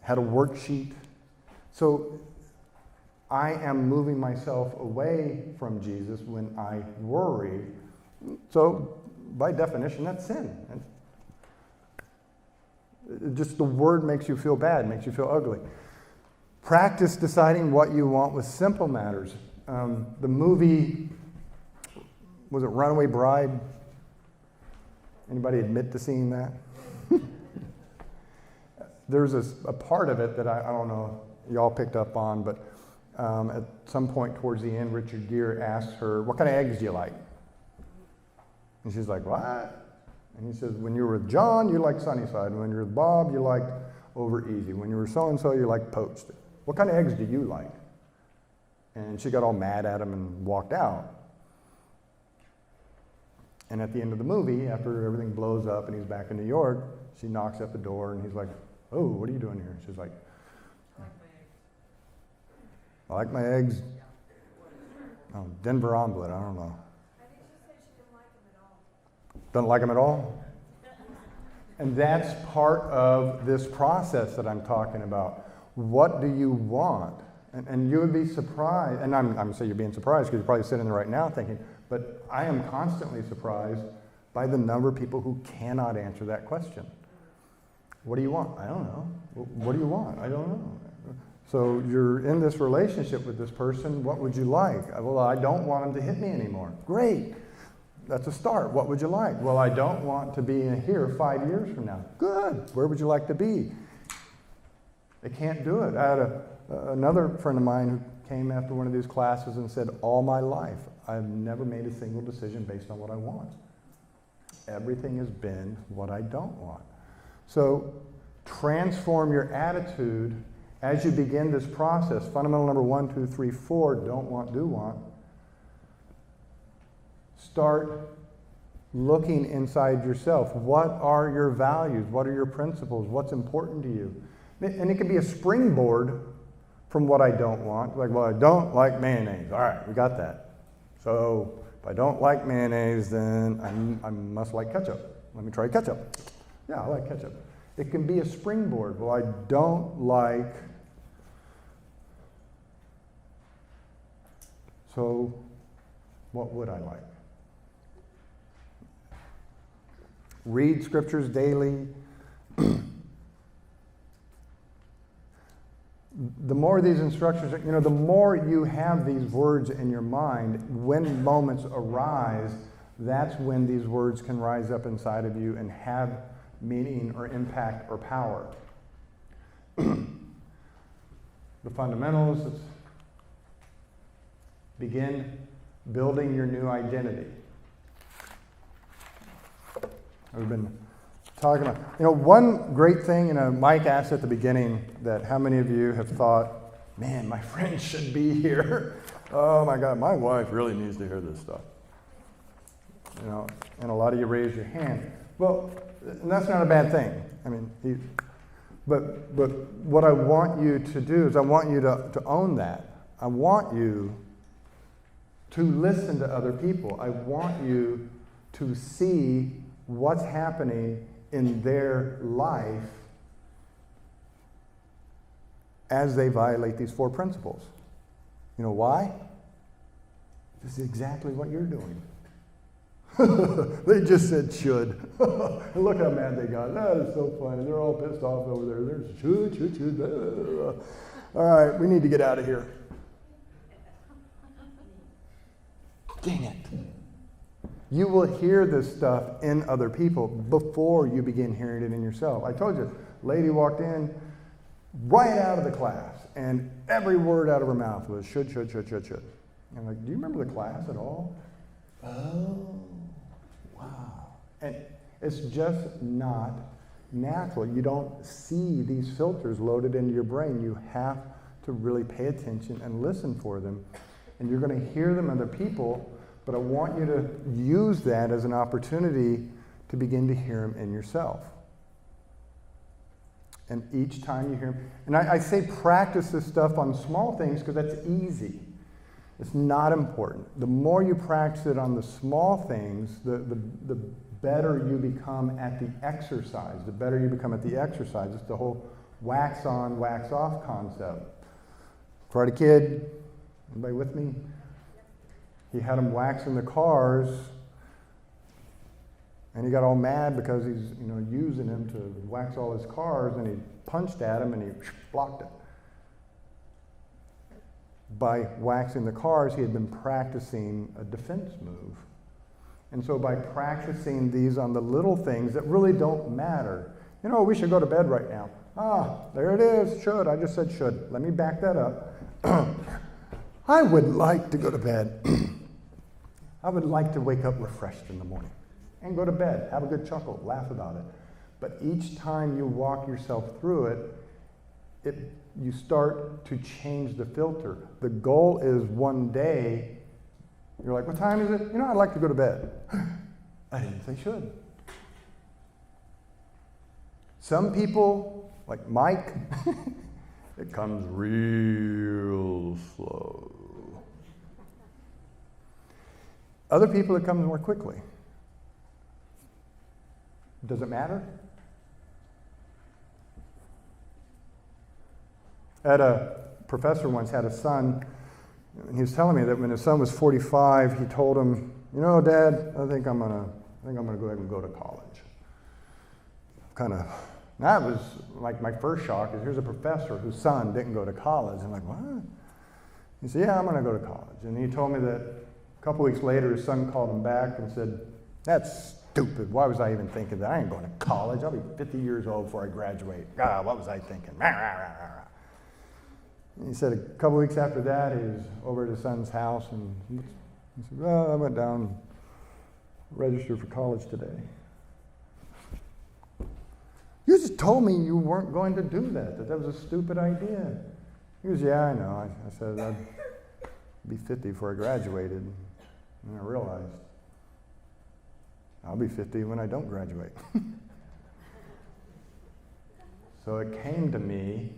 Had a worksheet. So I am moving myself away from Jesus when I worry. So by definition, that's sin. Just the word makes you feel bad, makes you feel ugly. Practice deciding what you want with simple matters. The movie, was it Runaway Bride? Anybody admit to seeing that? There's a part of it that I don't know y'all picked up on, but at some point towards the end, Richard Gere asks her, what kind of eggs do you like? And she's like, what? And he says, when you were with John, you liked Sunnyside. And when you were with Bob, you liked Over Easy. When you were so-and-so, you liked Poached. What kind of eggs do you like? And she got all mad at him and walked out. And at the end of the movie, after everything blows up and he's back in New York, she knocks at the door and he's like, oh, what are you doing here? She's like, I like my eggs. Oh, Denver omelet, I don't know. I think she said she didn't like him at all. Doesn't like him at all? And that's part of this process that I'm talking about. What do you want? And you would be surprised, and I'm saying you're being surprised because you're probably sitting there right now thinking, but I am constantly surprised by the number of people who cannot answer that question. What do you want? I don't know. What do you want? I don't know. So you're in this relationship with this person. What would you like? Well, I don't want him to hit me anymore. Great. That's a start. What would you like? Well, I don't want to be here 5 years from now. Good. Where would you like to be? They can't do it. I had another friend of mine who came after one of these classes and said, all my life, I've never made a single decision based on what I want. Everything has been what I don't want. So transform your attitude as you begin this process. Fundamental number 1, 2, 3, 4, don't want, do want. Start looking inside yourself. What are your values? What are your principles? What's important to you? And it can be a springboard from what I don't want. Like, well, I don't like mayonnaise. All right, we got that. So if I don't like mayonnaise, then I must like ketchup. Let me try ketchup. Yeah, I like ketchup. It can be a springboard. Well, I don't like, so what would I like? Read scriptures daily. The more these instructions, the more you have these words in your mind, when moments arise, that's when these words can rise up inside of you and have meaning or impact or power. The fundamentals, let's begin building your new identity. We've been talking about, one great thing, Mike asked at the beginning that how many of you have thought, man, my friend should be here. Oh my God, my wife really needs to hear this stuff. And a lot of you raised your hand. Well, and that's not a bad thing. But what I want you to do is I want you to own that. I want you to listen to other people. I want you to see what's happening in their life as they violate these 4 principles. You know why? This is exactly what you're doing. They just said should. And look how mad they got. That is so funny. They're all pissed off over there. They're should. Blah, blah, blah. All right, we need to get out of here. Dang it. You will hear this stuff in other people before you begin hearing it in yourself. I told you, lady walked in right out of the class, and every word out of her mouth was should. I'm like, do you remember the class at all? Oh, wow. And it's just not natural. You don't see these filters loaded into your brain. You have to really pay attention and listen for them. And you're going to hear them in other people, but I want you to use that as an opportunity to begin to hear them in yourself. And each time you hear them, and I say practice this stuff on small things because that's easy. It's not important. The more you practice it on the small things, the better you become at the exercise. The better you become at the exercise. It's the whole wax on, wax off concept. Karate Kid, anybody with me? He had them waxing the cars, and he got all mad because he's using him to wax all his cars, and he punched at him and he blocked it. By waxing the cars, he had been practicing a defense move. And so by practicing these on the little things that really don't matter, we should go to bed right now. Ah, there it is, should. I just said should. Let me back that up. I would like to go to bed. I would like to wake up refreshed in the morning. and go to bed. Have a good chuckle, laugh about it. But each time you walk yourself through it, you start to change the filter. The goal is one day, you're like, what time is it? I'd like to go to bed. I didn't say should. Some people, like Mike, it comes real slow. Other people, it comes more quickly. Does it matter? A professor once had a son, and he was telling me that when his son was 45, he told him, Dad, I think I'm gonna go ahead and go to college. That was like my first shock, is here's a professor whose son didn't go to college. I'm like, what? He said, yeah, I'm gonna go to college. And he told me that a couple weeks later, his son called him back and said, that's stupid. Why was I even thinking that? I ain't going to college. I'll be 50 years old before I graduate. God, what was I thinking? And he said a couple weeks after that, he was over at his son's house, and he said, well, I went down, registered for college today. You just told me you weren't going to do that was a stupid idea. He goes, yeah, I know. I said I'd be 50 before I graduated. And I realized I'll be 50 when I don't graduate. So it came to me,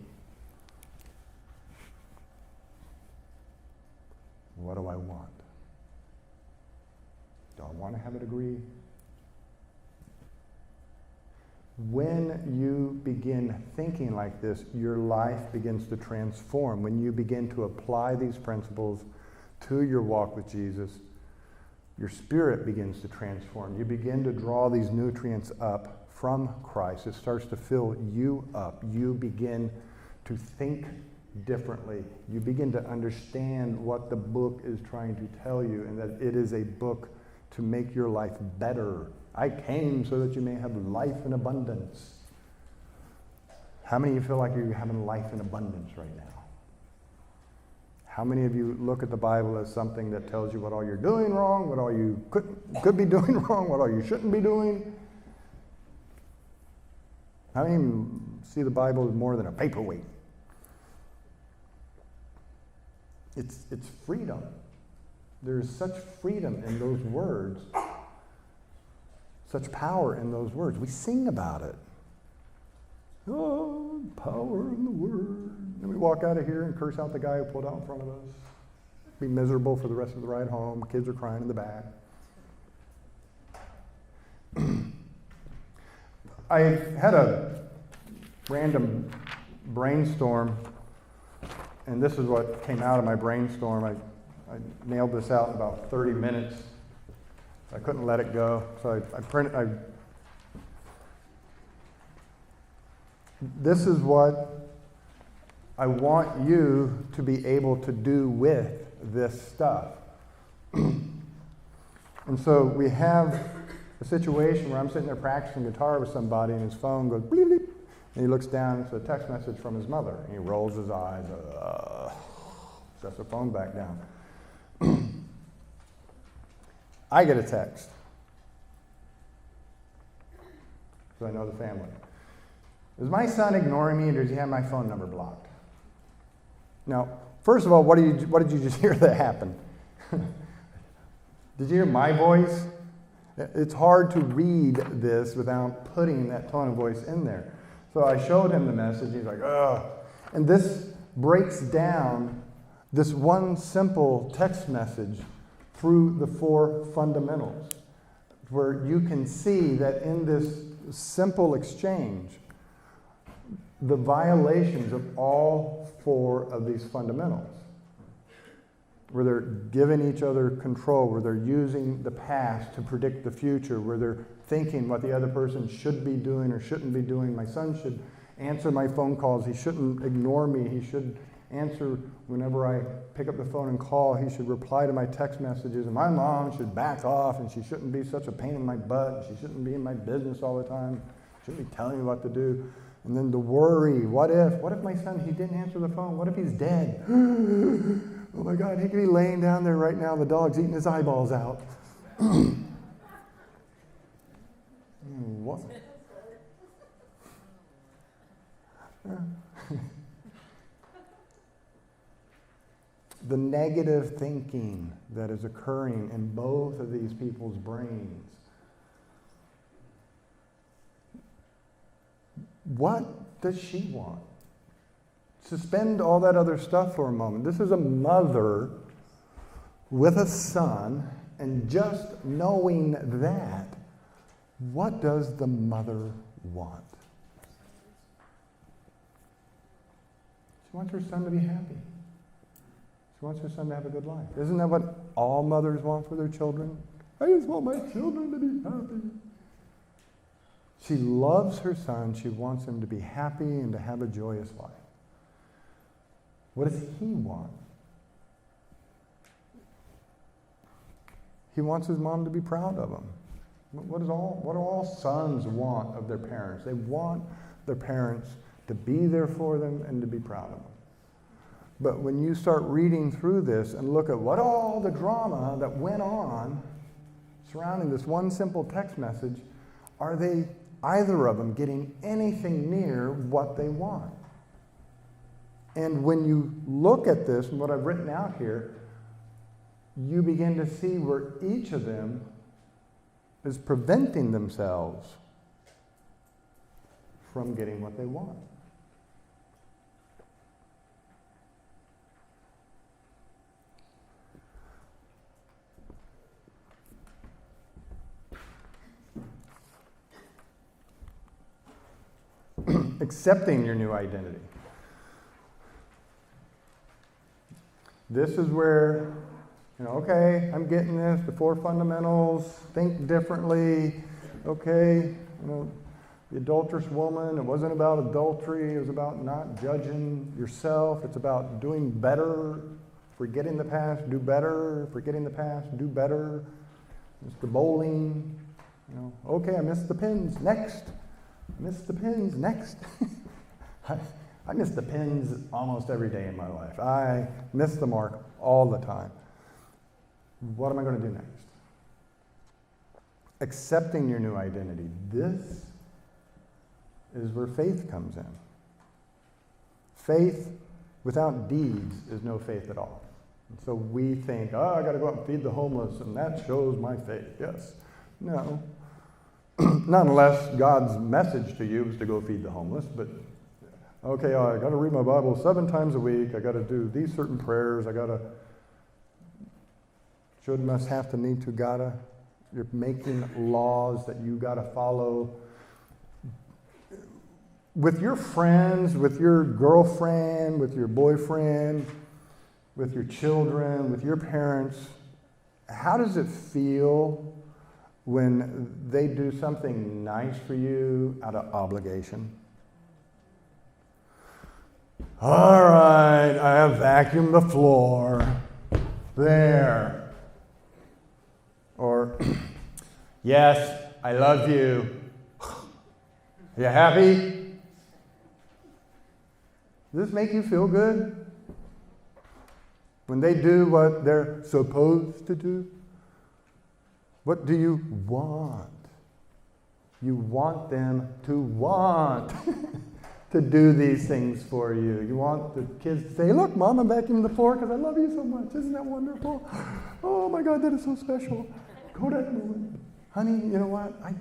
what do I want? Do I want to have a degree? When you begin thinking like this, your life begins to transform. When you begin to apply these principles to your walk with Jesus, your spirit begins to transform. You begin to draw these nutrients up from Christ. It starts to fill you up. You begin to think differently. You begin to understand what the book is trying to tell you, and that it is a book to make your life better. I came so that you may have life in abundance. How many of you feel like you're having life in abundance right now? How many of you look at the Bible as something that tells you what all you're doing wrong, what all you could be doing wrong, what all you shouldn't be doing? How many of you see the Bible as more than a paperweight? It's freedom. There's such freedom in those words, such power in those words. We sing about it. Oh, power in the word. Then we walk out of here and curse out the guy who pulled out in front of us. Be miserable for the rest of the ride home. Kids are crying in the back. I had a random brainstorm, and this is what came out of my brainstorm. I nailed this out in about 30 minutes. I couldn't let it go, so this is what I want you to be able to do with this stuff. And so we have a situation where I'm sitting there practicing guitar with somebody, and his phone goes bleep, bleep, and he looks down, and it's a text message from his mother, and he rolls his eyes, sets the phone back down. I get a text, so I know the family. Is my son ignoring me, or does he have my phone number blocked? Now, first of all, what did you just hear that happen? Did you hear my voice? It's hard to read this without putting that tone of voice in there. So I showed him the message. He's like, ugh. And this breaks down this one simple text message through the 4 fundamentals, where you can see that in this simple exchange, the violations of all 4 of these fundamentals, where they're giving each other control, where they're using the past to predict the future, where they're thinking what the other person should be doing or shouldn't be doing. My son should answer my phone calls. He shouldn't ignore me. He should answer whenever I pick up the phone and call. He should reply to my text messages. And my mom should back off, and she shouldn't be such a pain in my butt. She shouldn't be in my business all the time. She shouldn't be telling me what to do. And then the worry, what if my son, he didn't answer the phone? What if he's dead? Oh my God, he could be laying down there right now. The dog's eating his eyeballs out. the negative thinking that is occurring in both of these people's brains. What does she want? Suspend all that other stuff for a moment. This is a mother with a son, and just knowing that, what does the mother want? She wants her son to be happy. She wants her son to have a good life. Isn't that what all mothers want for their children? I just want my children to be happy. She loves her son. She wants him to be happy and to have a joyous life. What does he want? He wants his mom to be proud of him. What do all sons want of their parents? They want their parents to be there for them and to be proud of them. But when you start reading through this and look at what all the drama that went on surrounding this one simple text message, are they, either of them, getting anything near what they want? And when you look at this and what I've written out here, you begin to see where each of them is preventing themselves from getting what they want. Accepting your new identity. This is where, okay, I'm getting this, the 4 fundamentals, think differently, okay, the adulterous woman, it wasn't about adultery, it was about not judging yourself, it's about doing better, forgetting the past, do better, forgetting the past, do better. It's the bowling, okay, I missed the pins, next. Missed the pins, next. I miss the pins almost every day in my life. I miss the mark all the time. What am I going to do next? Accepting your new identity. This is where faith comes in. Faith without deeds is no faith at all. And so we think, I got to go out and feed the homeless, and that shows my faith. Yes. No. Not unless God's message to you is to go feed the homeless, but okay, I got to read my Bible 7 times a week. I got to do these certain prayers. I got to should, must, have to, need to, gotta. You're making laws that you got to follow. With your friends, with your girlfriend, with your boyfriend, with your children, with your parents, how does it feel when they do something nice for you out of obligation? All right, I have vacuumed the floor. There. Or, yes, I love you. You happy? Does this make you feel good? When they do what they're supposed to do? What do you want? You want them to want to do these things for you. You want the kids to say, look, Mom, I'm vacuuming the floor because I love you so much. Isn't that wonderful? Oh my God, that is so special. Kodak moment. Honey, you know what? I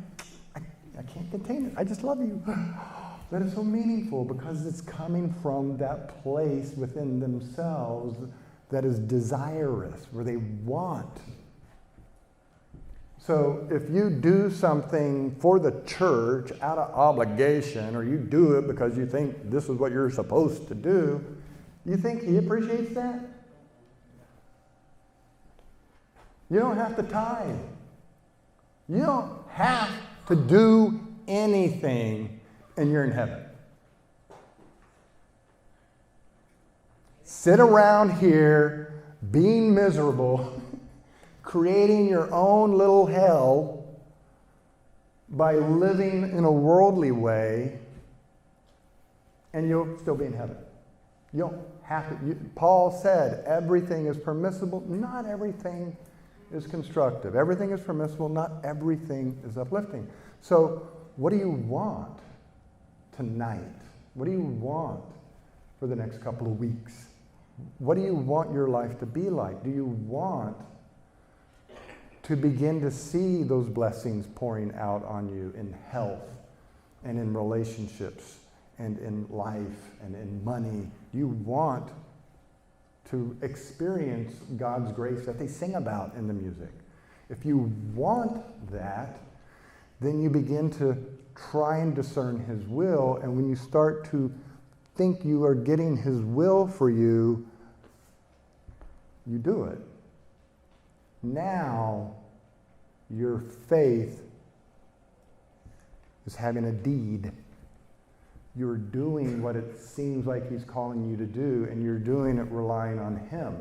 can't contain it. I just love you. That is so meaningful because it's coming from that place within themselves that is desirous, where they want. So if you do something for the church out of obligation, or you do it because you think this is what you're supposed to do, you think he appreciates that? You don't have to tithe. You don't have to do anything, and you're in heaven. Sit around here being miserable, creating your own little hell by living in a worldly way, and you'll still be in heaven. You don't have to. Paul said everything is permissible. Not everything is constructive. Everything is permissible. Not everything is uplifting. So what do you want tonight? What do you want for the next couple of weeks? What do you want your life to be like? Do you want to begin to see those blessings pouring out on you in health and in relationships and in life and in money? Do you want to experience God's grace that they sing about in the music? If you want that, then you begin to try and discern his will, and when you start to think you are getting his will for you, you do it. Now, your faith is having a deed. You're doing what it seems like he's calling you to do, and you're doing it relying on him.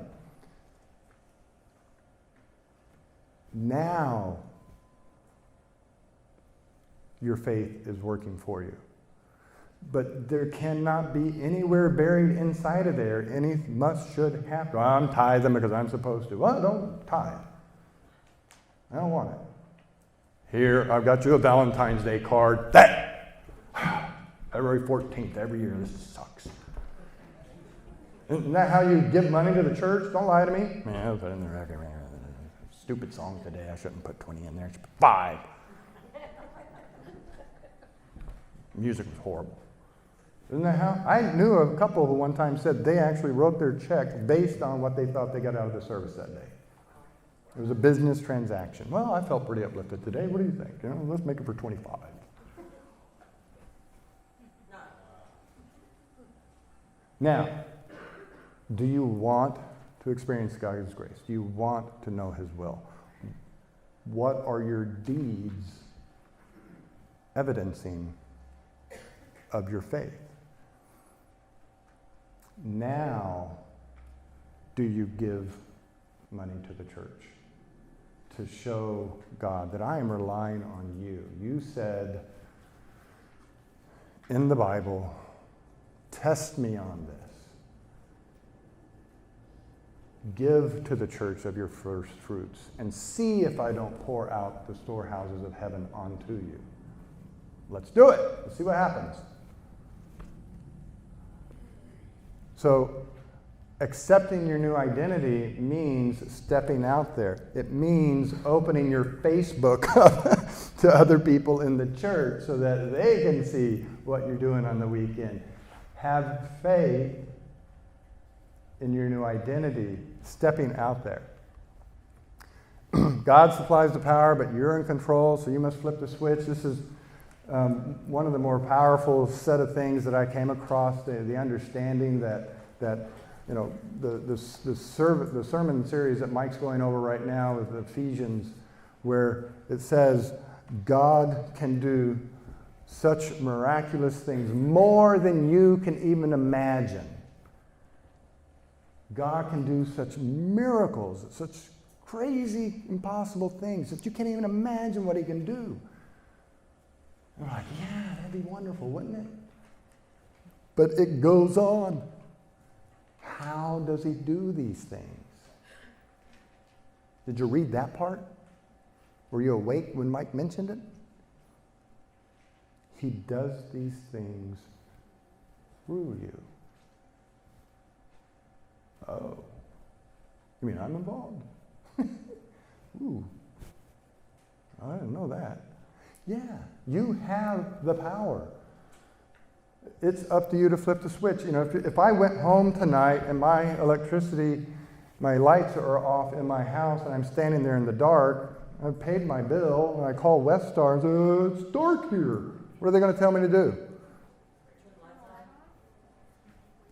Now, your faith is working for you. But there cannot be anywhere buried inside of there any must, should, have to. I'm tithing because I'm supposed to. Well, don't tithe. I don't want it. Here, I've got you a Valentine's Day card. That! February 14th every year. This sucks. Isn't that how you give money to the church? Don't lie to me. Man, I'll put in the record. Stupid song today. I shouldn't put 20 in there. I should put 5. Music was horrible. Isn't that how? I knew a couple who one time said they actually wrote their check based on what they thought they got out of the service that day. It was a business transaction. Well, I felt pretty uplifted today. What do you think? You know, let's make it for 25. Now, do you want to experience God's grace? Do you want to know his will? What are your deeds evidencing of your faith? Now, do you give money to the church to show God that I am relying on you? You said in the Bible, test me on this. Give to the church of your first fruits and see if I don't pour out the storehouses of heaven onto you. Let's do it. Let's see what happens. So, accepting your new identity means stepping out there. It means opening your Facebook up to other people in the church so that they can see what you're doing on the weekend. Have faith in your new identity, stepping out there. God supplies the power, but you're in control, so you must flip the switch. This is one of the more powerful set of things that I came across, the understanding that you know, the sermon series that Mike's going over right now is Ephesians, where it says God can do such miraculous things, more than you can even imagine. God can do such miracles, such crazy, impossible things that you can't even imagine what he can do. And we're like, yeah, that'd be wonderful, wouldn't it? But it goes on. How does he do these things? Did you read that part? Were you awake when Mike mentioned it? He does these things through you. Oh. You mean I'm involved? Ooh. I didn't know that. Yeah, you have the power. It's up to you to flip the switch. You know, if I went home tonight and my electricity, my lights are off in my house and I'm standing there in the dark, I've paid my bill, and I call Westar and say, it's dark here. What are they going to tell me to do?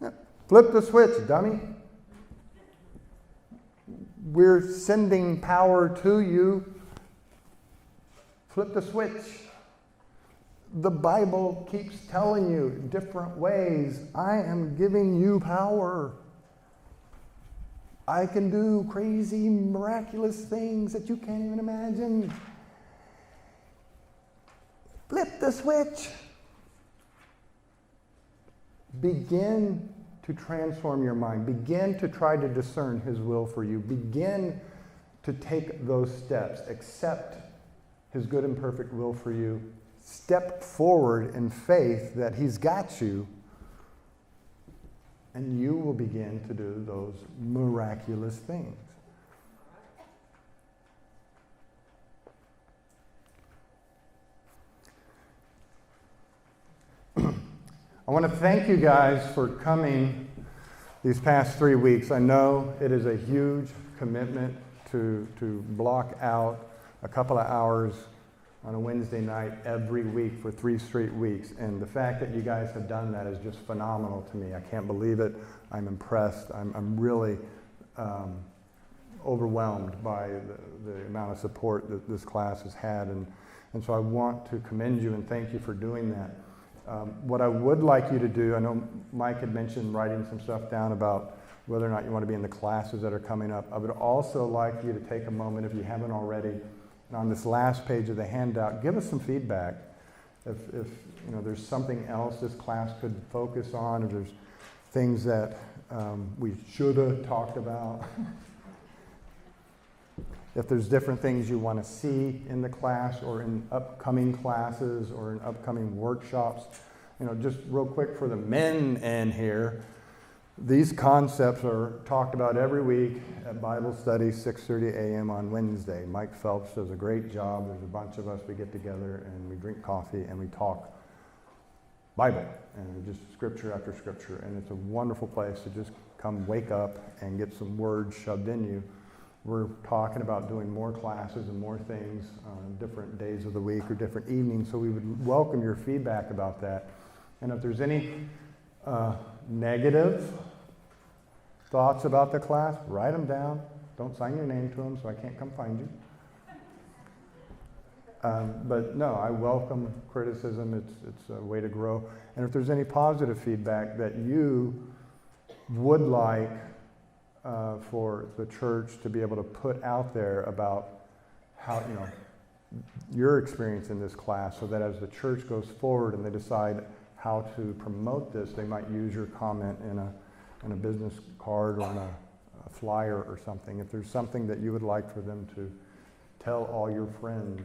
Yeah. Flip the switch, dummy. We're sending power to you. Flip the switch. The Bible keeps telling you different ways. I am giving you power. I can do crazy, miraculous things that you can't even imagine. Flip the switch. Begin to transform your mind. Begin to try to discern his will for you. Begin to take those steps. Accept his good and perfect will for you. Step forward in faith that he's got you. And you will begin to do those miraculous things. I want to thank you guys for coming these past 3 weeks. I know it is a huge commitment to block out a couple of hours on a Wednesday night every week for 3 straight weeks. And the fact that you guys have done that is just phenomenal to me. I can't believe it. I'm impressed. I'm really overwhelmed by the amount of support that this class has had. And so I want to commend you and thank you for doing that. What I would like you to do, I know Mike had mentioned writing some stuff down about whether or not you want to be in the classes that are coming up. I would also like you to take a moment, if you haven't already, and on this last page of the handout, give us some feedback. If you know there's something else this class could focus on, if there's things that we should have talked about, if there's different things you want to see in the class or in upcoming classes or in upcoming workshops. You know, just real quick for the men in here, these concepts are talked about every week at Bible study, 6:30 a.m. on Wednesday. Mike Phelps does a great job. There's a bunch of us, we get together and we drink coffee and we talk Bible and just scripture after scripture. And it's a wonderful place to just come wake up and get some words shoved in you. We're talking about doing more classes and more things on different days of the week or different evenings, so we would welcome your feedback about that. And if there's any negative thoughts about the class, write them down. Don't sign your name to them so I can't come find you. But no, I welcome criticism. It's a way to grow. And if there's any positive feedback that you would like for the church to be able to put out there about how, you know, your experience in this class, so that as the church goes forward and they decide how to promote this, they might use your comment in a business card or in a flyer or something. If there's something that you would like for them to tell all your friends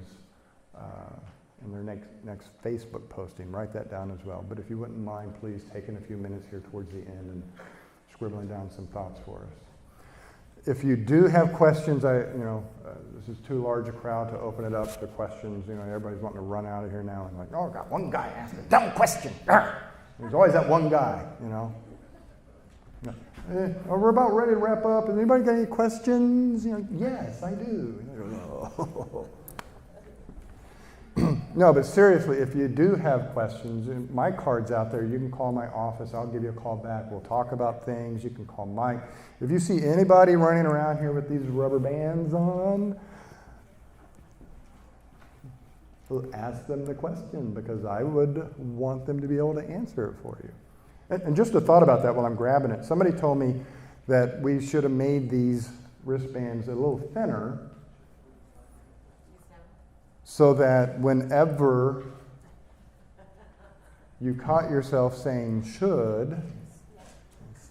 in their next Facebook posting, write that down as well. But if you wouldn't mind, please taking a few minutes here towards the end and scribbling down some thoughts for us. If you do have questions, this is too large a crowd to open it up to questions. You know, everybody's wanting to run out of here now and like, oh, got one guy asking a dumb question. There's always that one guy, you know. We're about ready to wrap up. Has anybody got any questions? You know, yes, I do. No, but seriously, if you do have questions, my card's out there. You can call my office. I'll give you a call back. We'll talk about things. You can call Mike. If you see anybody running around here with these rubber bands on, ask them the question, because I would want them to be able to answer it for you. And just a thought about that while I'm grabbing it. Somebody told me that we should have made these wristbands a little thinner, so that whenever you caught yourself saying should,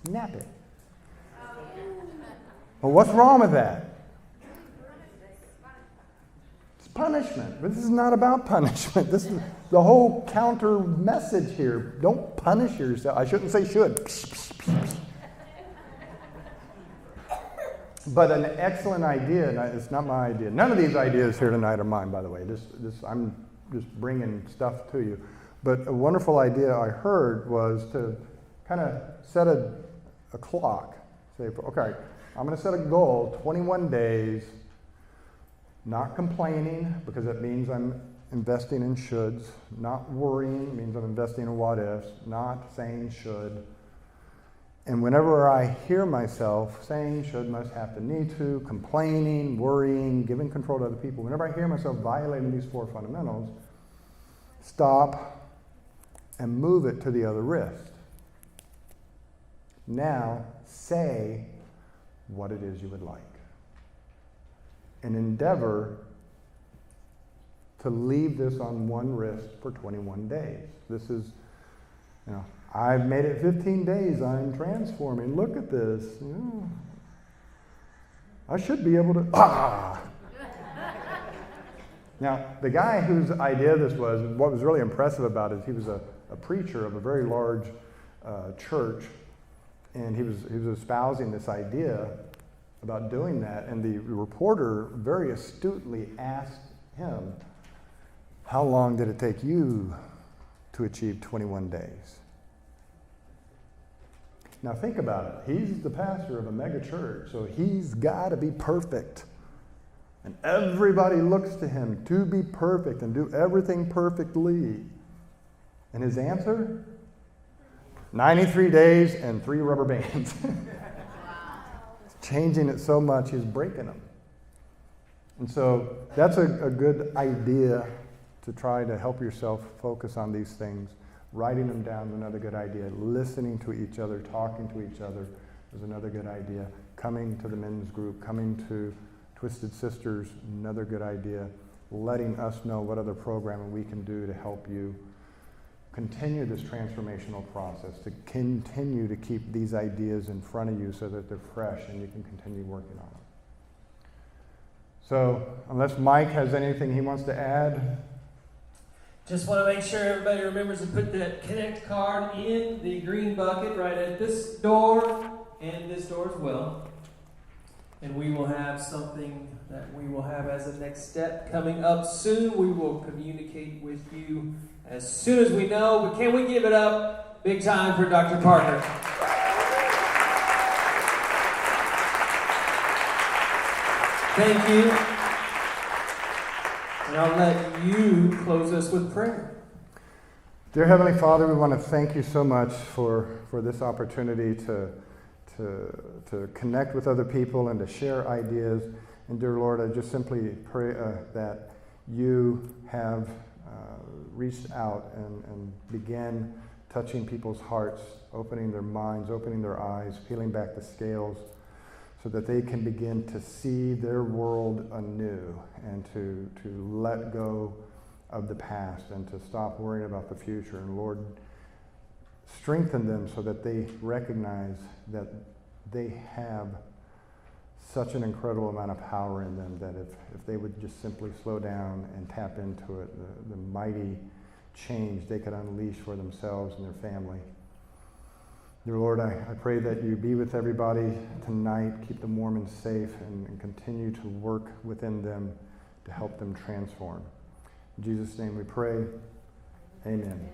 snap it. Well, what's wrong with that? It's punishment. But this is not about punishment. This is the whole counter message here. Don't punish yourself. I shouldn't say should. But an excellent idea, and it's not my idea. None of these ideas here tonight are mine, by the way. I'm just bringing stuff to you. But a wonderful idea I heard was to kind of set a clock. Say, okay, I'm going to set a goal, 21 days, not complaining, because it means I'm investing in shoulds. Not worrying means I'm investing in what-ifs. Not saying should. And whenever I hear myself saying should, must, have to, need to, complaining, worrying, giving control to other people, whenever I hear myself violating these 4 fundamentals, stop and move it to the other wrist. Now say what it is you would like. And endeavor to leave this on one wrist for 21 days. This is, you know, I've made it 15 days. I'm transforming. Look at this. Yeah. I should be able to. Now, the guy whose idea this was, what was really impressive about it is he was a preacher of a very large church. And he was espousing this idea about doing that, and the reporter very astutely asked him, how long did it take you to achieve 21 days? Now think about it. He's the pastor of a mega church, so he's got to be perfect. And everybody looks to him to be perfect and do everything perfectly. And his answer? 93 days and 3 rubber bands. Changing it so much, he's breaking them. And so that's a good idea to try to help yourself focus on these things. Writing them down is another good idea. Listening to each other, talking to each other is another good idea. Coming to the men's group, coming to Twisted Sisters, another good idea. Letting us know what other programming we can do to help you continue this transformational process, to continue to keep these ideas in front of you so that they're fresh and you can continue working on them. So, unless Mike has anything he wants to add. Just want to make sure everybody remembers to put that Connect card in the green bucket right at this door and this door as well. And we will have something that we will have as a next step coming up soon. We will communicate with you as soon as we know. But can we give it up big time for Dr. Parker? Thank you. And I'll let you close us with prayer. Dear Heavenly Father, we want to thank you so much for this opportunity to connect with other people and to share ideas. And dear Lord, I just simply pray that you have reached out and began touching people's hearts, opening their minds, opening their eyes, peeling back the scales, so that they can begin to see their world anew and to let go of the past and to stop worrying about the future. And Lord, strengthen them so that they recognize that they have such an incredible amount of power in them that if they would just simply slow down and tap into it, the mighty change they could unleash for themselves and their family. Dear Lord, I pray that you be with everybody tonight, keep them warm and safe, and continue to work within them to help them transform. In Jesus' name we pray. Amen.